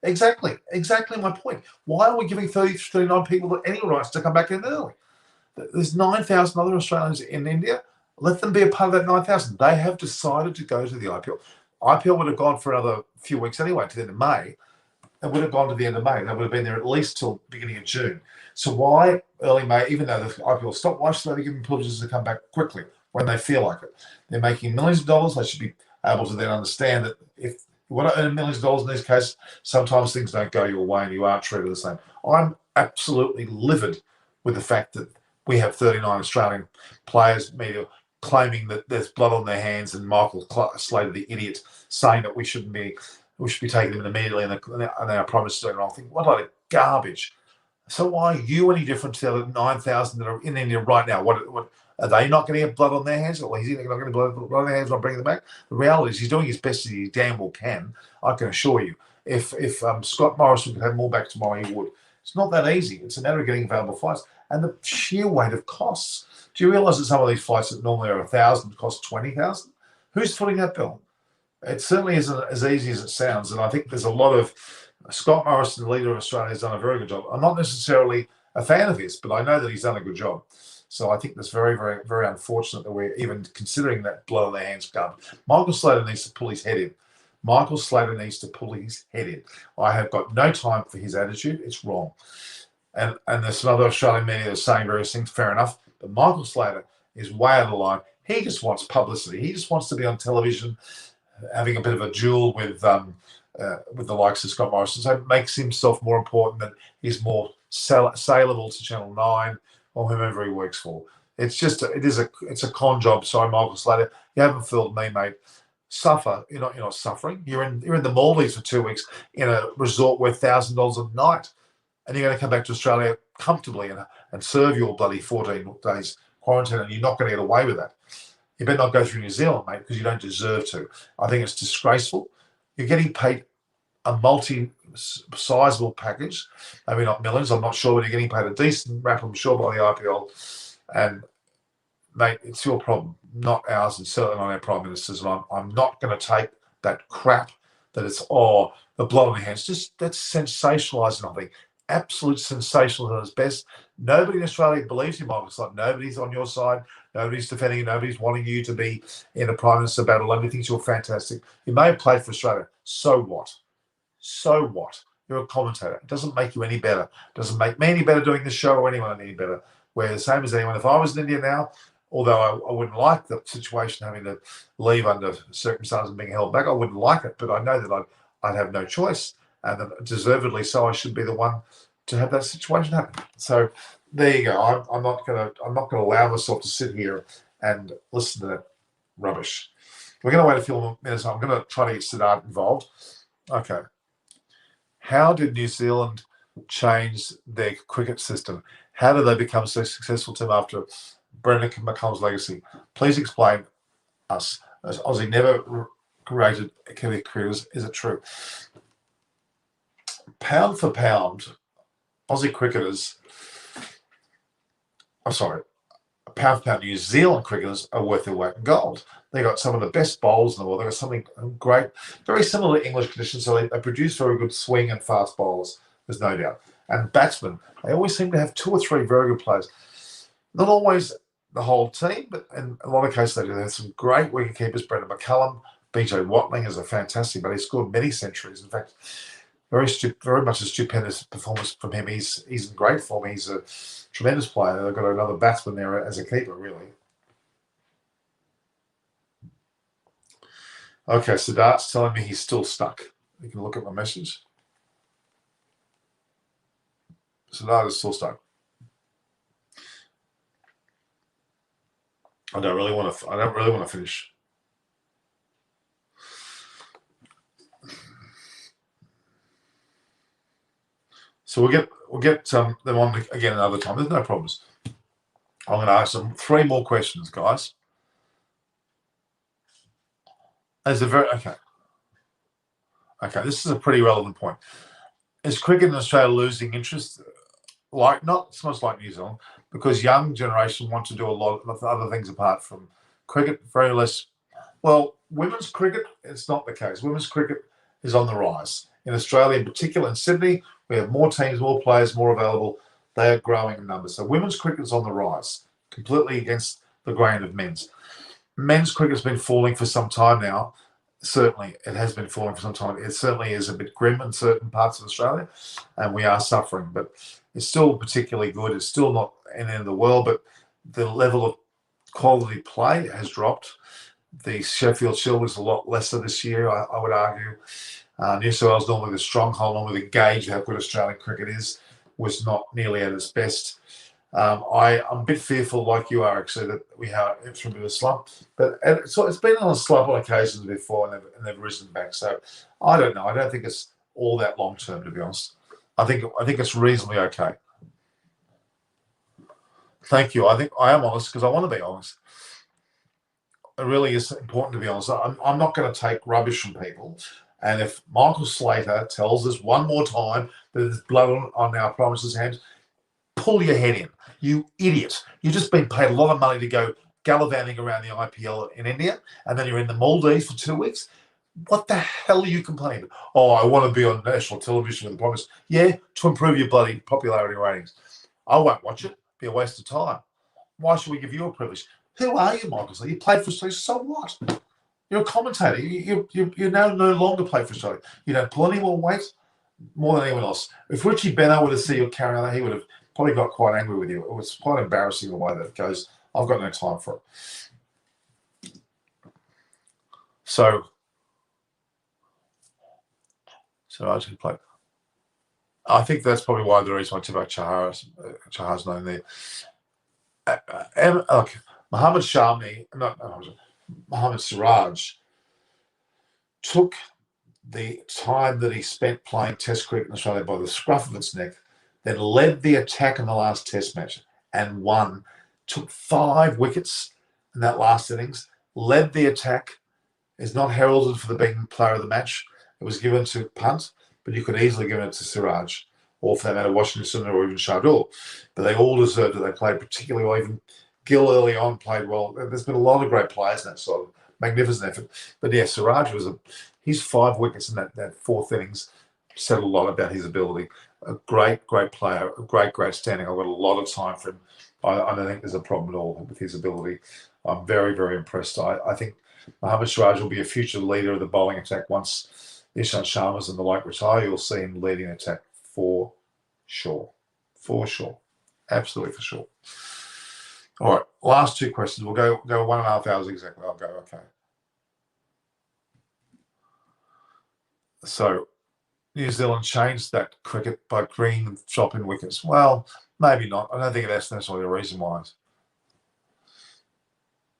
S1: Exactly my point. Why are we giving 39 people any rights to come back in early? There's 9,000 other Australians in India. Let them be a part of that 9,000. They have decided to go to the IPL. IPL would have gone for another few weeks anyway, to the end of May. It would have gone to the end of May. They would have been there at least till beginning of June. So why early May, even though the IPL stopped, why should they be giving privileges to come back quickly when they feel like it? They're making millions of dollars. They should be able to then understand that if you want to earn millions of dollars in these cases, sometimes things don't go your way and you are treated the same. I'm absolutely livid with the fact that we have 39 Australian players, media, claiming that there's blood on their hands, and Michael Slater, the idiot, saying that we should be taking them immediately, and they are promised to do the wrong thing. What a load of garbage. So why are you any different to the other 9,000 that are in India right now? What are they not going to get blood on their hands? Or is he not going to get blood on their hands? Not bringing them back. The reality is he's doing his best as he damn well can. I can assure you. If Scott Morrison could have more back tomorrow, he would. It's not that easy. It's a matter of getting available flights and the sheer weight of costs. Do you realise that some of these flights that normally are 1,000 cost 20,000? Who's footing that bill? It certainly isn't as easy as it sounds, and I think there's a lot of Scott Morrison, the leader of Australia, has done a very good job. I'm not necessarily a fan of his, but I know that he's done a good job. So I think that's very, very, very unfortunate that we're even considering that blood on their hands garbage. Michael Slater needs to pull his head in. Michael Slater needs to pull his head in. I have got no time for his attitude. It's wrong. And there's some other Australian media that are saying various things, fair enough. But Michael Slater is way out of the line. He just wants publicity. He just wants to be on television, having a bit of a duel with the likes of Scott Morrison. So it makes himself more important, that he's more saleable to Channel 9 or whomever he works for. It's a con job. Sorry, Michael Slater. You haven't fooled me, mate. Suffer. You're not suffering. You're in the Maldives for 2 weeks in a resort worth $1,000 a night, and you're going to come back to Australia comfortably and serve your bloody 14 days quarantine, and you're not going to get away with that. You better not go through New Zealand, mate, because you don't deserve to. I think it's disgraceful. You're getting paid a multi-sizable package, maybe not millions, I'm not sure, but you're getting paid a decent rap, I'm sure, by the IPL. And, mate, it's your problem, not ours, and certainly not our Prime Minister's. And I'm not going to take that crap that it's, the blood on the hands. That's sensationalising, I think. Absolute sensationalism at its best. Nobody in Australia believes you, Michael. It's like nobody's on your side. Nobody's defending you. Nobody's wanting you to be in a Prime Minister battle. Nobody thinks you're fantastic. You may have played for Australia. So what? So what? You're a commentator. It doesn't make you any better. It doesn't make me any better doing the show or anyone any better. We're the same as anyone. If I was in India now, although I wouldn't like the situation having to leave under circumstances and being held back, I wouldn't like it. But I know that I'd have no choice. And deservedly so, I should be the one to have that situation happen. So there you go. I'm not gonna allow myself to sit here and listen to that rubbish. We're gonna wait a few minutes. I'm gonna try to get Siddharth involved. Okay. How did New Zealand change their cricket system? How did they become so successful, Tim, after Brendan McCullum's legacy? Please explain us. As Aussie never created cricketers, is it true? Pound for pound, Aussie cricketers, pound for pound, New Zealand cricketers are worth their weight in gold. They got some of the best bowlers in the world. They got something great, very similar to English conditions. So they produce very good swing and fast bowlers. There's no doubt. And batsmen, they always seem to have 2 or 3 very good players. Not always the whole team, but in a lot of cases they do. They have some great wicketkeepers. Brendan McCullum, BJ Watling is a fantastic, but he scored many centuries. In fact, very much a stupendous performance from him. He's in great form. He's a tremendous player. They've got another batsman there as a keeper, really. Okay, Siddharth's telling me he's still stuck. You can look at my message. Siddharth is still stuck. I don't really want to finish. So we'll get them on again another time. There's no problems. I'm going to ask them 3 more questions, guys. Okay. This is a pretty relevant point. Is cricket in Australia losing interest? Not so much like New Zealand, because young generation want to do a lot of other things apart from cricket. Very less. Well, women's cricket, it's not the case. Women's cricket is on the rise. In Australia, in particular, in Sydney, we have more teams, more players, more available. They are growing in numbers. So women's cricket is on the rise, completely against the grain of men's. Men's cricket has been falling for some time now. Certainly, it has been falling for some time. It certainly is a bit grim in certain parts of Australia, and we are suffering. But it's still particularly good. It's still not in the end of the world, but the level of quality play has dropped. The Sheffield Shield was a lot lesser this year, I would argue. New South Wales, normally the stronghold, normally the gauge of how good Australian cricket is, was not nearly at its best. I'm a bit fearful, like you are, actually, that we have it's a bit of a slump. But it's been on a slump on occasions before, and they've risen back. So I don't know. I don't think it's all that long term, to be honest. I think it's reasonably okay. Thank you. I think I am honest because I want to be honest. It really is important to be honest. I'm not going to take rubbish from people. And if Michael Slater tells us one more time that there's blood on our promises' hands, pull your head in. You idiot. You've just been paid a lot of money to go gallivanting around the IPL in India, and then you're in the Maldives for 2 weeks. What the hell are you complaining about? Oh, I want to be on national television with a promise. Yeah, to improve your bloody popularity ratings. I won't watch it. It'd be a waste of time. Why should we give you a privilege? Who are you, Michael? You played for Australia, so what? You're a commentator. You now no longer play for Australia. You don't pull any more weight more than anyone else. If Richie Beno would have seen you carrying on, he would have probably got quite angry with you. It was quite embarrassing the way that it goes. I've got no time for it. So I actually played. I think that's probably why the reason why Deepak Chahar's known there. Mohammad Shami, Mohammad Siraj took the time that he spent playing Test cricket in Australia by the scruff of its neck, then led the attack in the last Test match and won. Took 5 wickets in that last innings, led the attack, is not heralded for the being player of the match. It was given to Punt, but you could easily give it to Siraj, or for that matter, Washington or even Shardul. But they all deserved it. They played particularly well. Even Gill early on played well. There's been a lot of great players in that sort of magnificent effort. But yeah, Siraj his 5 wickets in that 4th innings said a lot about his ability. A great player, a great standing. I've got a lot of time for him. I don't think there's a problem at all with his ability. I'm very, very impressed. I think Mohammad Siraj will be a future leader of the bowling attack once Ishant Sharma's and the like retire. You'll see him leading attack for sure. For sure. Absolutely for sure. All right, last 2 questions. We'll go 1.5 hours exactly. I'll go, okay. So New Zealand changed that cricket by dropping wickets. Well, Maybe not. I don't think that's necessarily the reason why.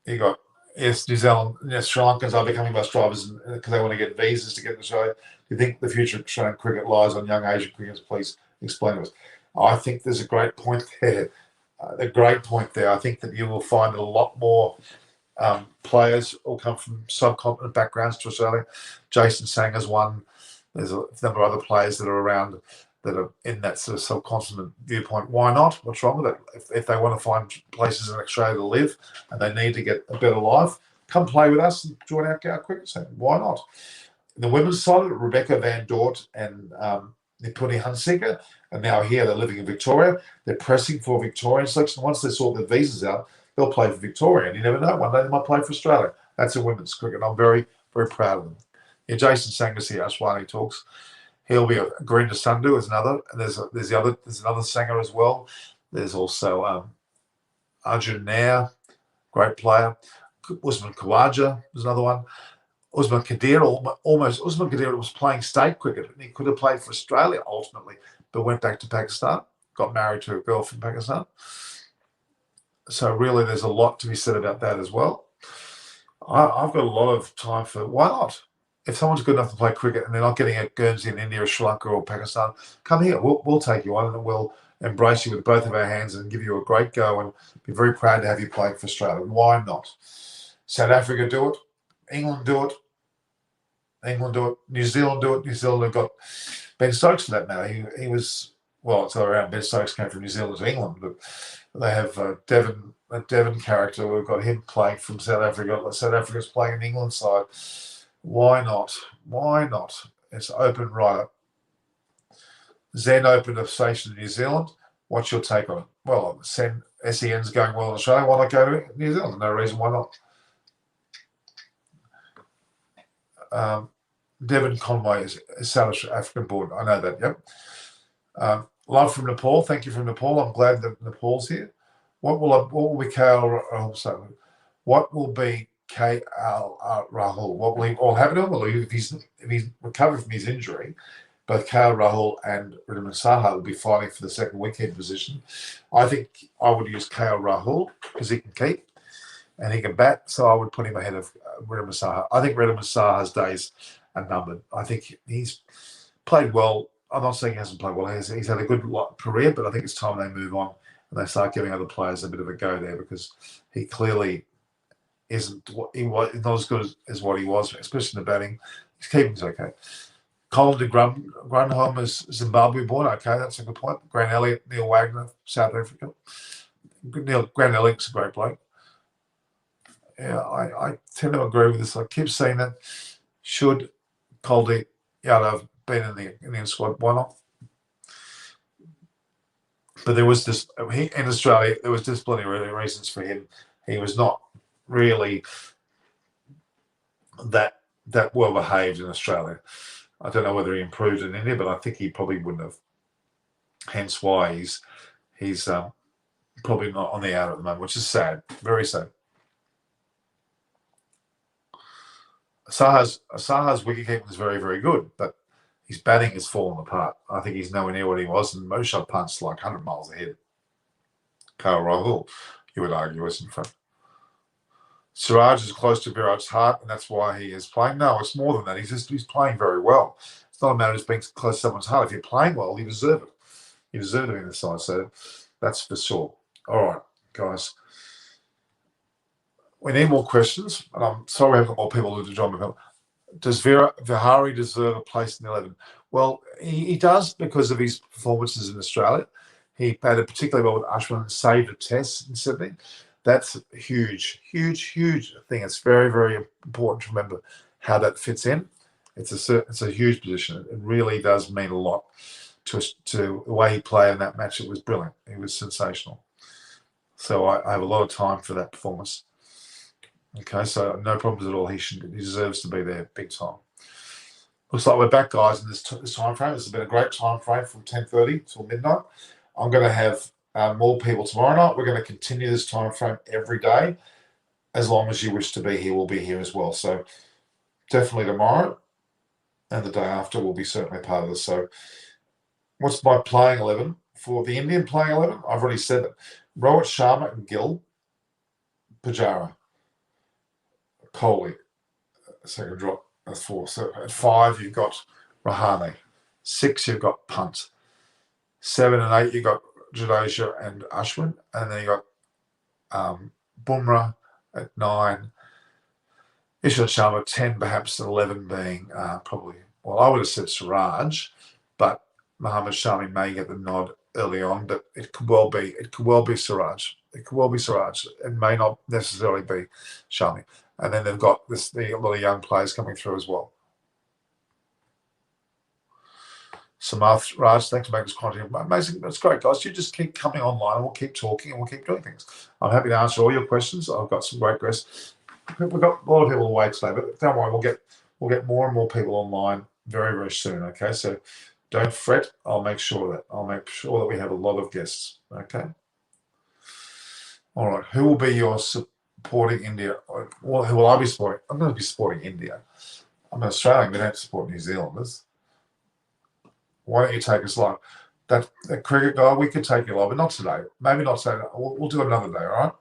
S1: You got, yes, New Zealand, yes, Sri Lankans are becoming bus drivers because they want to get visas to get in Australia. Do you think the future of Australian cricket lies on young Asian cricketers? Please explain to us. I think there's a great point there. I think that you will find a lot more players all come from subcontinent backgrounds to Australia. Jason Sanger's one. There's a number of other players that are around that are in that sort of subcontinent viewpoint. Why not? What's wrong with it? If they want to find places in Australia to live and they need to get a better life, come play with us and join our cricket team. Why not? In the women's side, Rebecca Van Dort and Nipuni Hunsaker are now here. They're living in Victoria. They're pressing for Victorian selection. Once they sort their visas out, they'll play for Victoria. And you never know. One day they might play for Australia. That's a women's cricket. I'm very, very proud of them. Yeah, Jason Sanger's here. Ashwani talks. He'll be a Gurinder Sandhu is another. And there's another Sanger as well. There's also Arjun Nair, great player. Usman Khawaja is another one. Usman Khadir was playing state cricket and he could have played for Australia ultimately, but went back to Pakistan, got married to a girl from Pakistan. So really there's a lot to be said about that as well. I've got a lot of time for why not? If someone's good enough to play cricket and they're not getting a Guernsey in India or Sri Lanka or Pakistan, come here. We'll take you on and we'll embrace you with both of our hands and give you a great go and be very proud to have you playing for Australia. Why not? South Africa do it. England do it. New Zealand do it. New Zealand have got Ben Stokes for that matter. He was, well, it's all around. Ben Stokes came from New Zealand to England, but they have Devin character. We've got him playing from South Africa. South Africa's playing an England side. Why not? Why not? It's open right up. Zen opened a station in New Zealand. What's your take on it? Well, SEN's going well in Australia. Why not go to New Zealand? No reason why not. Devin Conway is South African born. I know that, yep. Love from Nepal. Thank you from Nepal. I'm glad that Nepal's here. What will be KL? What will be KL Rahul? What will he all happen to him? If he's recovered from his injury, both KL Rahul and Ridham Saha will be fighting for the second wicket position. I think I would use KL Rahul because he can keep and he can bat, so I would put him ahead of Ridham Saha. I think Ridham Saha's days are numbered. I think he's played well. I'm not saying he hasn't played well. He's had a good career, but I think it's time they move on and they start giving other players a bit of a go there because he clearly isn't not as good as what he was, especially in the batting. His keeping's okay. Colin de Grunholm is Zimbabwe born. Okay, that's a good point. Grant Elliott, Neil Wagner, South Africa. Grant Elliott's a great bloke. Yeah, I tend to agree with this. I keep saying that. Should Kuldeep Yadav been in the Indian squad? Why not? But there was in Australia, there was disciplinary reasons for him. He was not really that well behaved in Australia. I don't know whether he improved in India, but I think he probably wouldn't have. Hence why he's probably not on the out at the moment, which is sad, very sad. Saha's wicketkeeping is very, very good, but his batting has fallen apart. I think he's nowhere near what he was, and most shot punts like 100 miles ahead. KL Rahul, you would argue, is in front. Siraj is close to Virat's heart, and that's why he is playing. No, it's more than that. He's playing very well. It's not a matter of just being close to someone's heart. If you're playing well, you deserve it. You deserve to be in the side, so that's for sure. All right, guys. We need more questions, and I'm sorry we haven't got more people to join me. Does Vihari deserve a place in the 11? Well, he does because of his performances in Australia. He batted particularly well with Ashwin and saved a test in Sydney. That's a huge, huge, huge thing. It's very, very important to remember how that fits in. It's a huge position. It really does mean a lot to the way he played in that match. It was brilliant. He was sensational. So I have a lot of time for that performance. Okay, so no problems at all. He deserves to be there big time. Looks like we're back, guys, in this time frame. This has been a great time frame from 10:30 till midnight. I'm going to have more people tomorrow night. We're going to continue this time frame every day. As long as you wish to be here, we'll be here as well. So definitely tomorrow and the day after will be certainly part of this. So what's my playing 11 for the Indian playing 11, I've already said it. Rohit Sharma and Gill, Pujara, Kohli, second drop. That's 4. So at 5, you've got Rahane. 6, you've got Punt. 7 and 8, you've got Jadeja and Ashwin. And then you've got Bumrah at 9. Ishant Sharma 10, perhaps 11 being probably, well, I would have said Siraj, but Mohammad Shami may get the nod early on, but it could well be Siraj. It could well be Siraj. It may not necessarily be Shami. And then they've got a lot of young players coming through as well. Samath, Raj, thanks for making this content amazing. That's great, guys. You just keep coming online and we'll keep talking and we'll keep doing things. I'm happy to answer all your questions. I've got some great guests. We've got a lot of people away today, but don't worry, we'll get more and more people online very, very soon. Okay, so don't fret. I'll make sure that we have a lot of guests. Okay. All right. Who will be your supporting India? Well, who will I be supporting? I'm going to be supporting India. I'm an Australian. We don't support New Zealanders. Why don't you take us live? That cricket guy, we could take you live, but not today. Maybe not today. We'll do it another day. All right.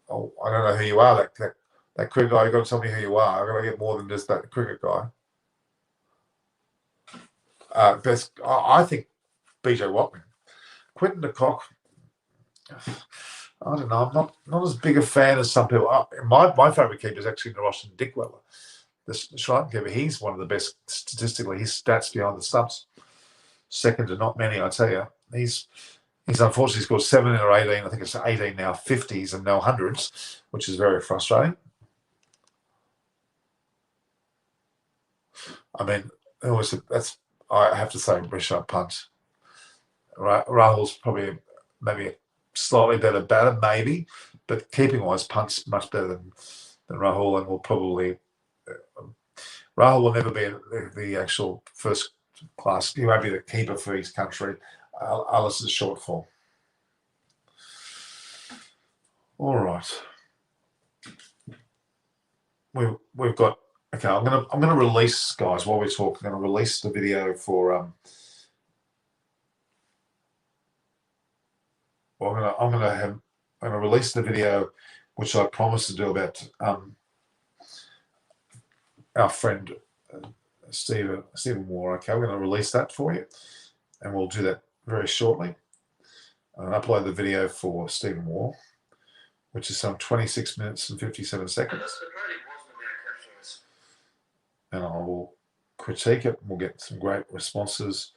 S1: Oh, I don't know who you are. That cricket guy, you've got to tell me who you are. I've got to get more than just that cricket guy. I think BJ Watman. Quinton de Kock, I don't know. I'm not as big a fan as some people. My favourite keeper is actually Naroshan Dickweller, the Sri Lankan keeper. He's one of the best statistically. His stats behind the stumps, second to not many, I tell you. He's unfortunately scored 17 or 18. I think it's 18 now, 50s and no 100s, which is very frustrating. I mean, I have to say Rishabh Pant. Rahul's probably maybe a slightly better batter, maybe, but keeping-wise, Pant's much better than Rahul, and will probably Rahul will never be the actual first class. He won't be the keeper for his country. Alice is shortfall. All right, we've got. Okay, I'm gonna release, guys, while we're talking. I'm gonna release the video for I'm gonna release the video which I promised to do about our friend Stephen Moore. Okay, we're gonna release that for you, and we'll do that very shortly. I'm gonna upload the video for Stephen Moore, which is some 26 minutes and 57 seconds. And I will critique it. We'll get some great responses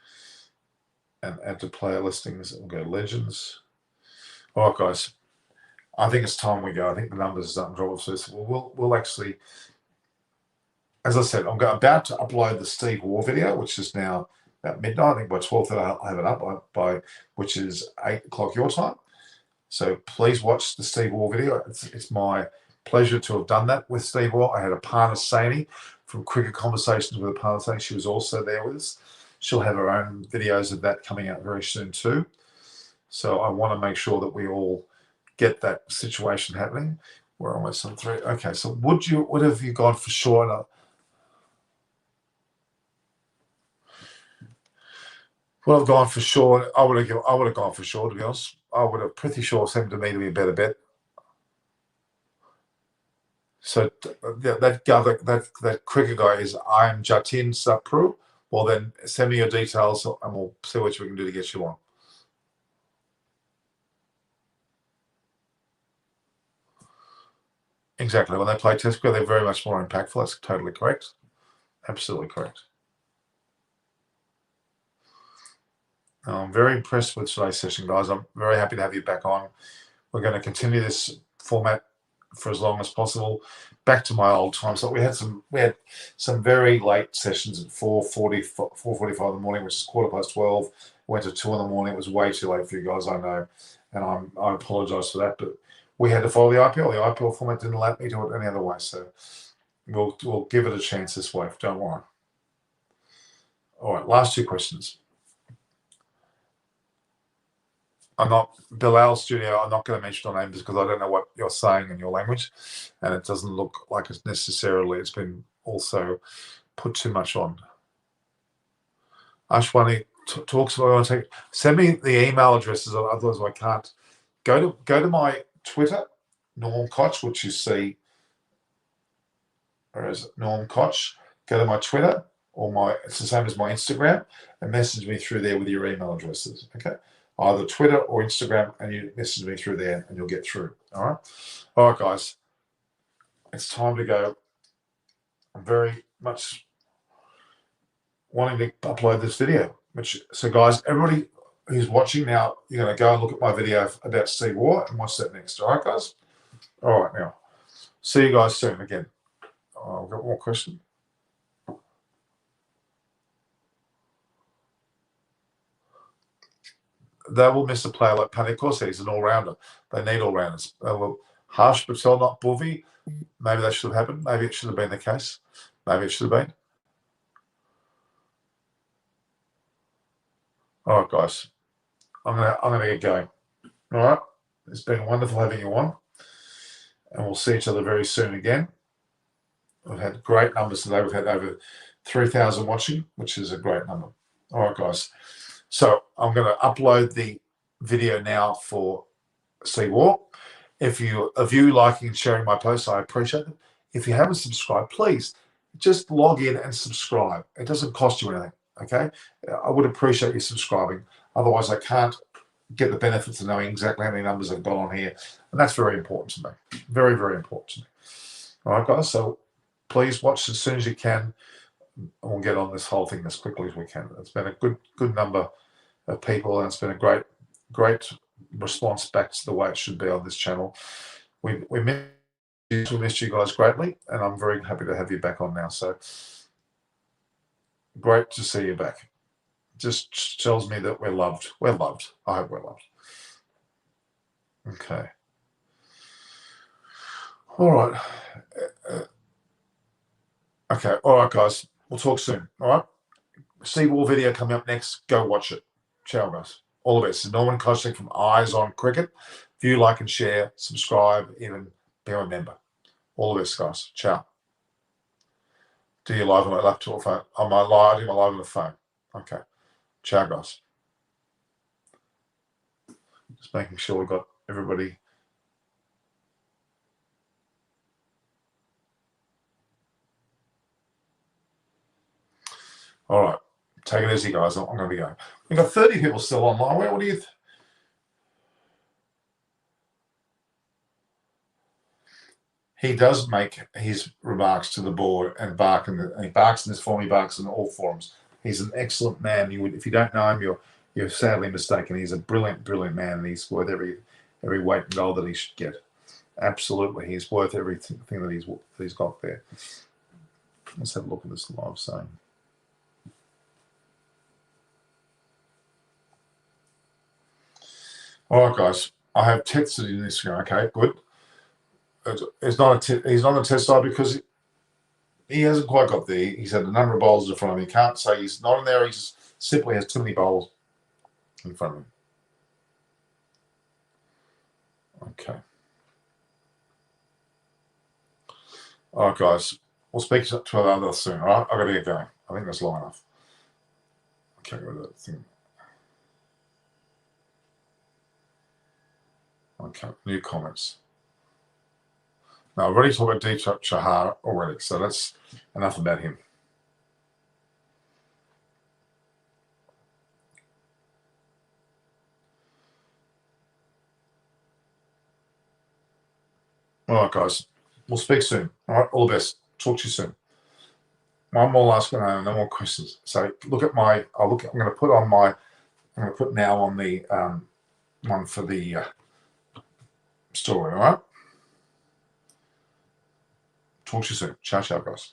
S1: and add to player listings. We'll go legends. All right, guys. I think it's time we go. I think the numbers are starting to drop off. So we'll actually, as I said, I'm about to upload the Steve Waugh video, which is now about midnight. I think by 12:30 I'll have it up by which is 8 o'clock your time. So please watch the Steve Waugh video. It's my pleasure to have done that with Steve Waugh. I had Aparna Saini from Cricket Conversations with Aparna Saini. She was also there with us. She'll have her own videos of that coming out very soon too. So I want to make sure that we all get that situation happening. We're almost on 3. Okay, so what have you gone for sure? Well, I've gone for sure. I would have gone for sure, to be honest. I would have pretty sure seemed to me to be a better bet. So that cricket guy is I am Jatin Sapru. Well, then send me your details and we'll see what we can do to get you on. Exactly. When they play Test cricket, they're very much more impactful. That's totally correct. Absolutely correct. I'm very impressed with today's session, guys. I'm very happy to have you back on. We're going to continue this format for as long as possible. Back to my old time. So we had some very late sessions at 4:45 in the morning, which is 12:15. Went to 2 in the morning. It was way too late for you guys, I know, and I apologise for that. But we had to follow the IPL. The IPL format didn't allow me to do it any other way. So we'll give it a chance this way. Don't worry. All right, last 2 questions. I'm not Bilal Studio. I'm not going to mention your names because I don't know what you're saying in your language, and it doesn't look like it's been also put too much on. Ashwani, talks about. I want to take. Send me the email addresses, otherwise I can't. Go to my Twitter, Norm Koch, which you see. Where is it? Norm Koch. Go to my Twitter or it's the same as my Instagram, and message me through there with your email addresses. Okay, either Twitter or Instagram, and you message me through there, and you'll get through. All right, guys. It's time to go. I'm very much wanting to upload this video. So, guys, everybody who's watching now, you're going to go and look at my video about Steve Waugh and watch that next. All right, guys. All right, now. See you guys soon again. I've got one more question. They will miss a player like Pane. Of course, he's an all-rounder. They need all-rounders. They will Harsh Patel, not Bhuvi. Maybe that should have happened. Maybe it should have been the case. Maybe it should have been. All right, guys. I'm gonna get going. All right. It's been wonderful having you on, and we'll see each other very soon again. We've had great numbers today. We've had over 3,000 watching, which is a great number. All right, guys. So I'm going to upload the video now for Steve Waugh. If you are viewing, liking, and sharing my posts, I appreciate it. If you haven't subscribed, please just log in and subscribe. It doesn't cost you anything, okay? I would appreciate you subscribing. Otherwise, I can't get the benefits of knowing exactly how many numbers I've got on here. And that's very important to me. Very, very important to me. All right, guys. So please watch as soon as you can. And we'll get on this whole thing as quickly as we can. It's been a good number of people, and it's been a great response back to the way it should be on this channel. We missed you guys greatly, and I'm very happy to have you back on now. So great to see you back. Just tells me that we're loved. We're loved. I hope we're loved. Okay. All right. Okay. All right, guys. We'll talk soon. All right. Steve Waugh video coming up next. Go watch it. Ciao, guys. All the best. This is Norman Kochnik from Eyes on Cricket. View, like, and share. Subscribe. Even become a member. All the best, guys. Ciao. Do you live on my laptop or phone? On my live? Do my live on the phone? Okay. Ciao, guys. Just making sure we've got everybody. All right. Take it easy, guys. I'm going to be going. We've got 30 people still online. What do you He does make his remarks to the board and he barks in this forum. He barks in all forums. He's an excellent man. If you don't know him, you're sadly mistaken. He's a brilliant man, and he's worth every weight in gold that he should get. Absolutely, he's worth everything that he's got there. Let's have a look at this live saying. All right, guys. I have texted in this. Okay, good. He's not a test side because he hasn't quite got there. He's had a number of bowls in front of him. He can't say he's not in there. He just simply has too many bowls in front of him. Okay. All right, guys. We'll speak to another soon. All right, I've got to get going. I think that's long enough. Okay, rid of that thing. Okay, new comments. Now, I've already talked about Deepak Chahar already, so that's enough about him. All right, guys. We'll speak soon. All right, all the best. Talk to you soon. One more last one, and no more questions. So look at my. I'm going to put on my. I'm going to put now on the one for the story. All right. Talk to you soon. Ciao, ciao, guys.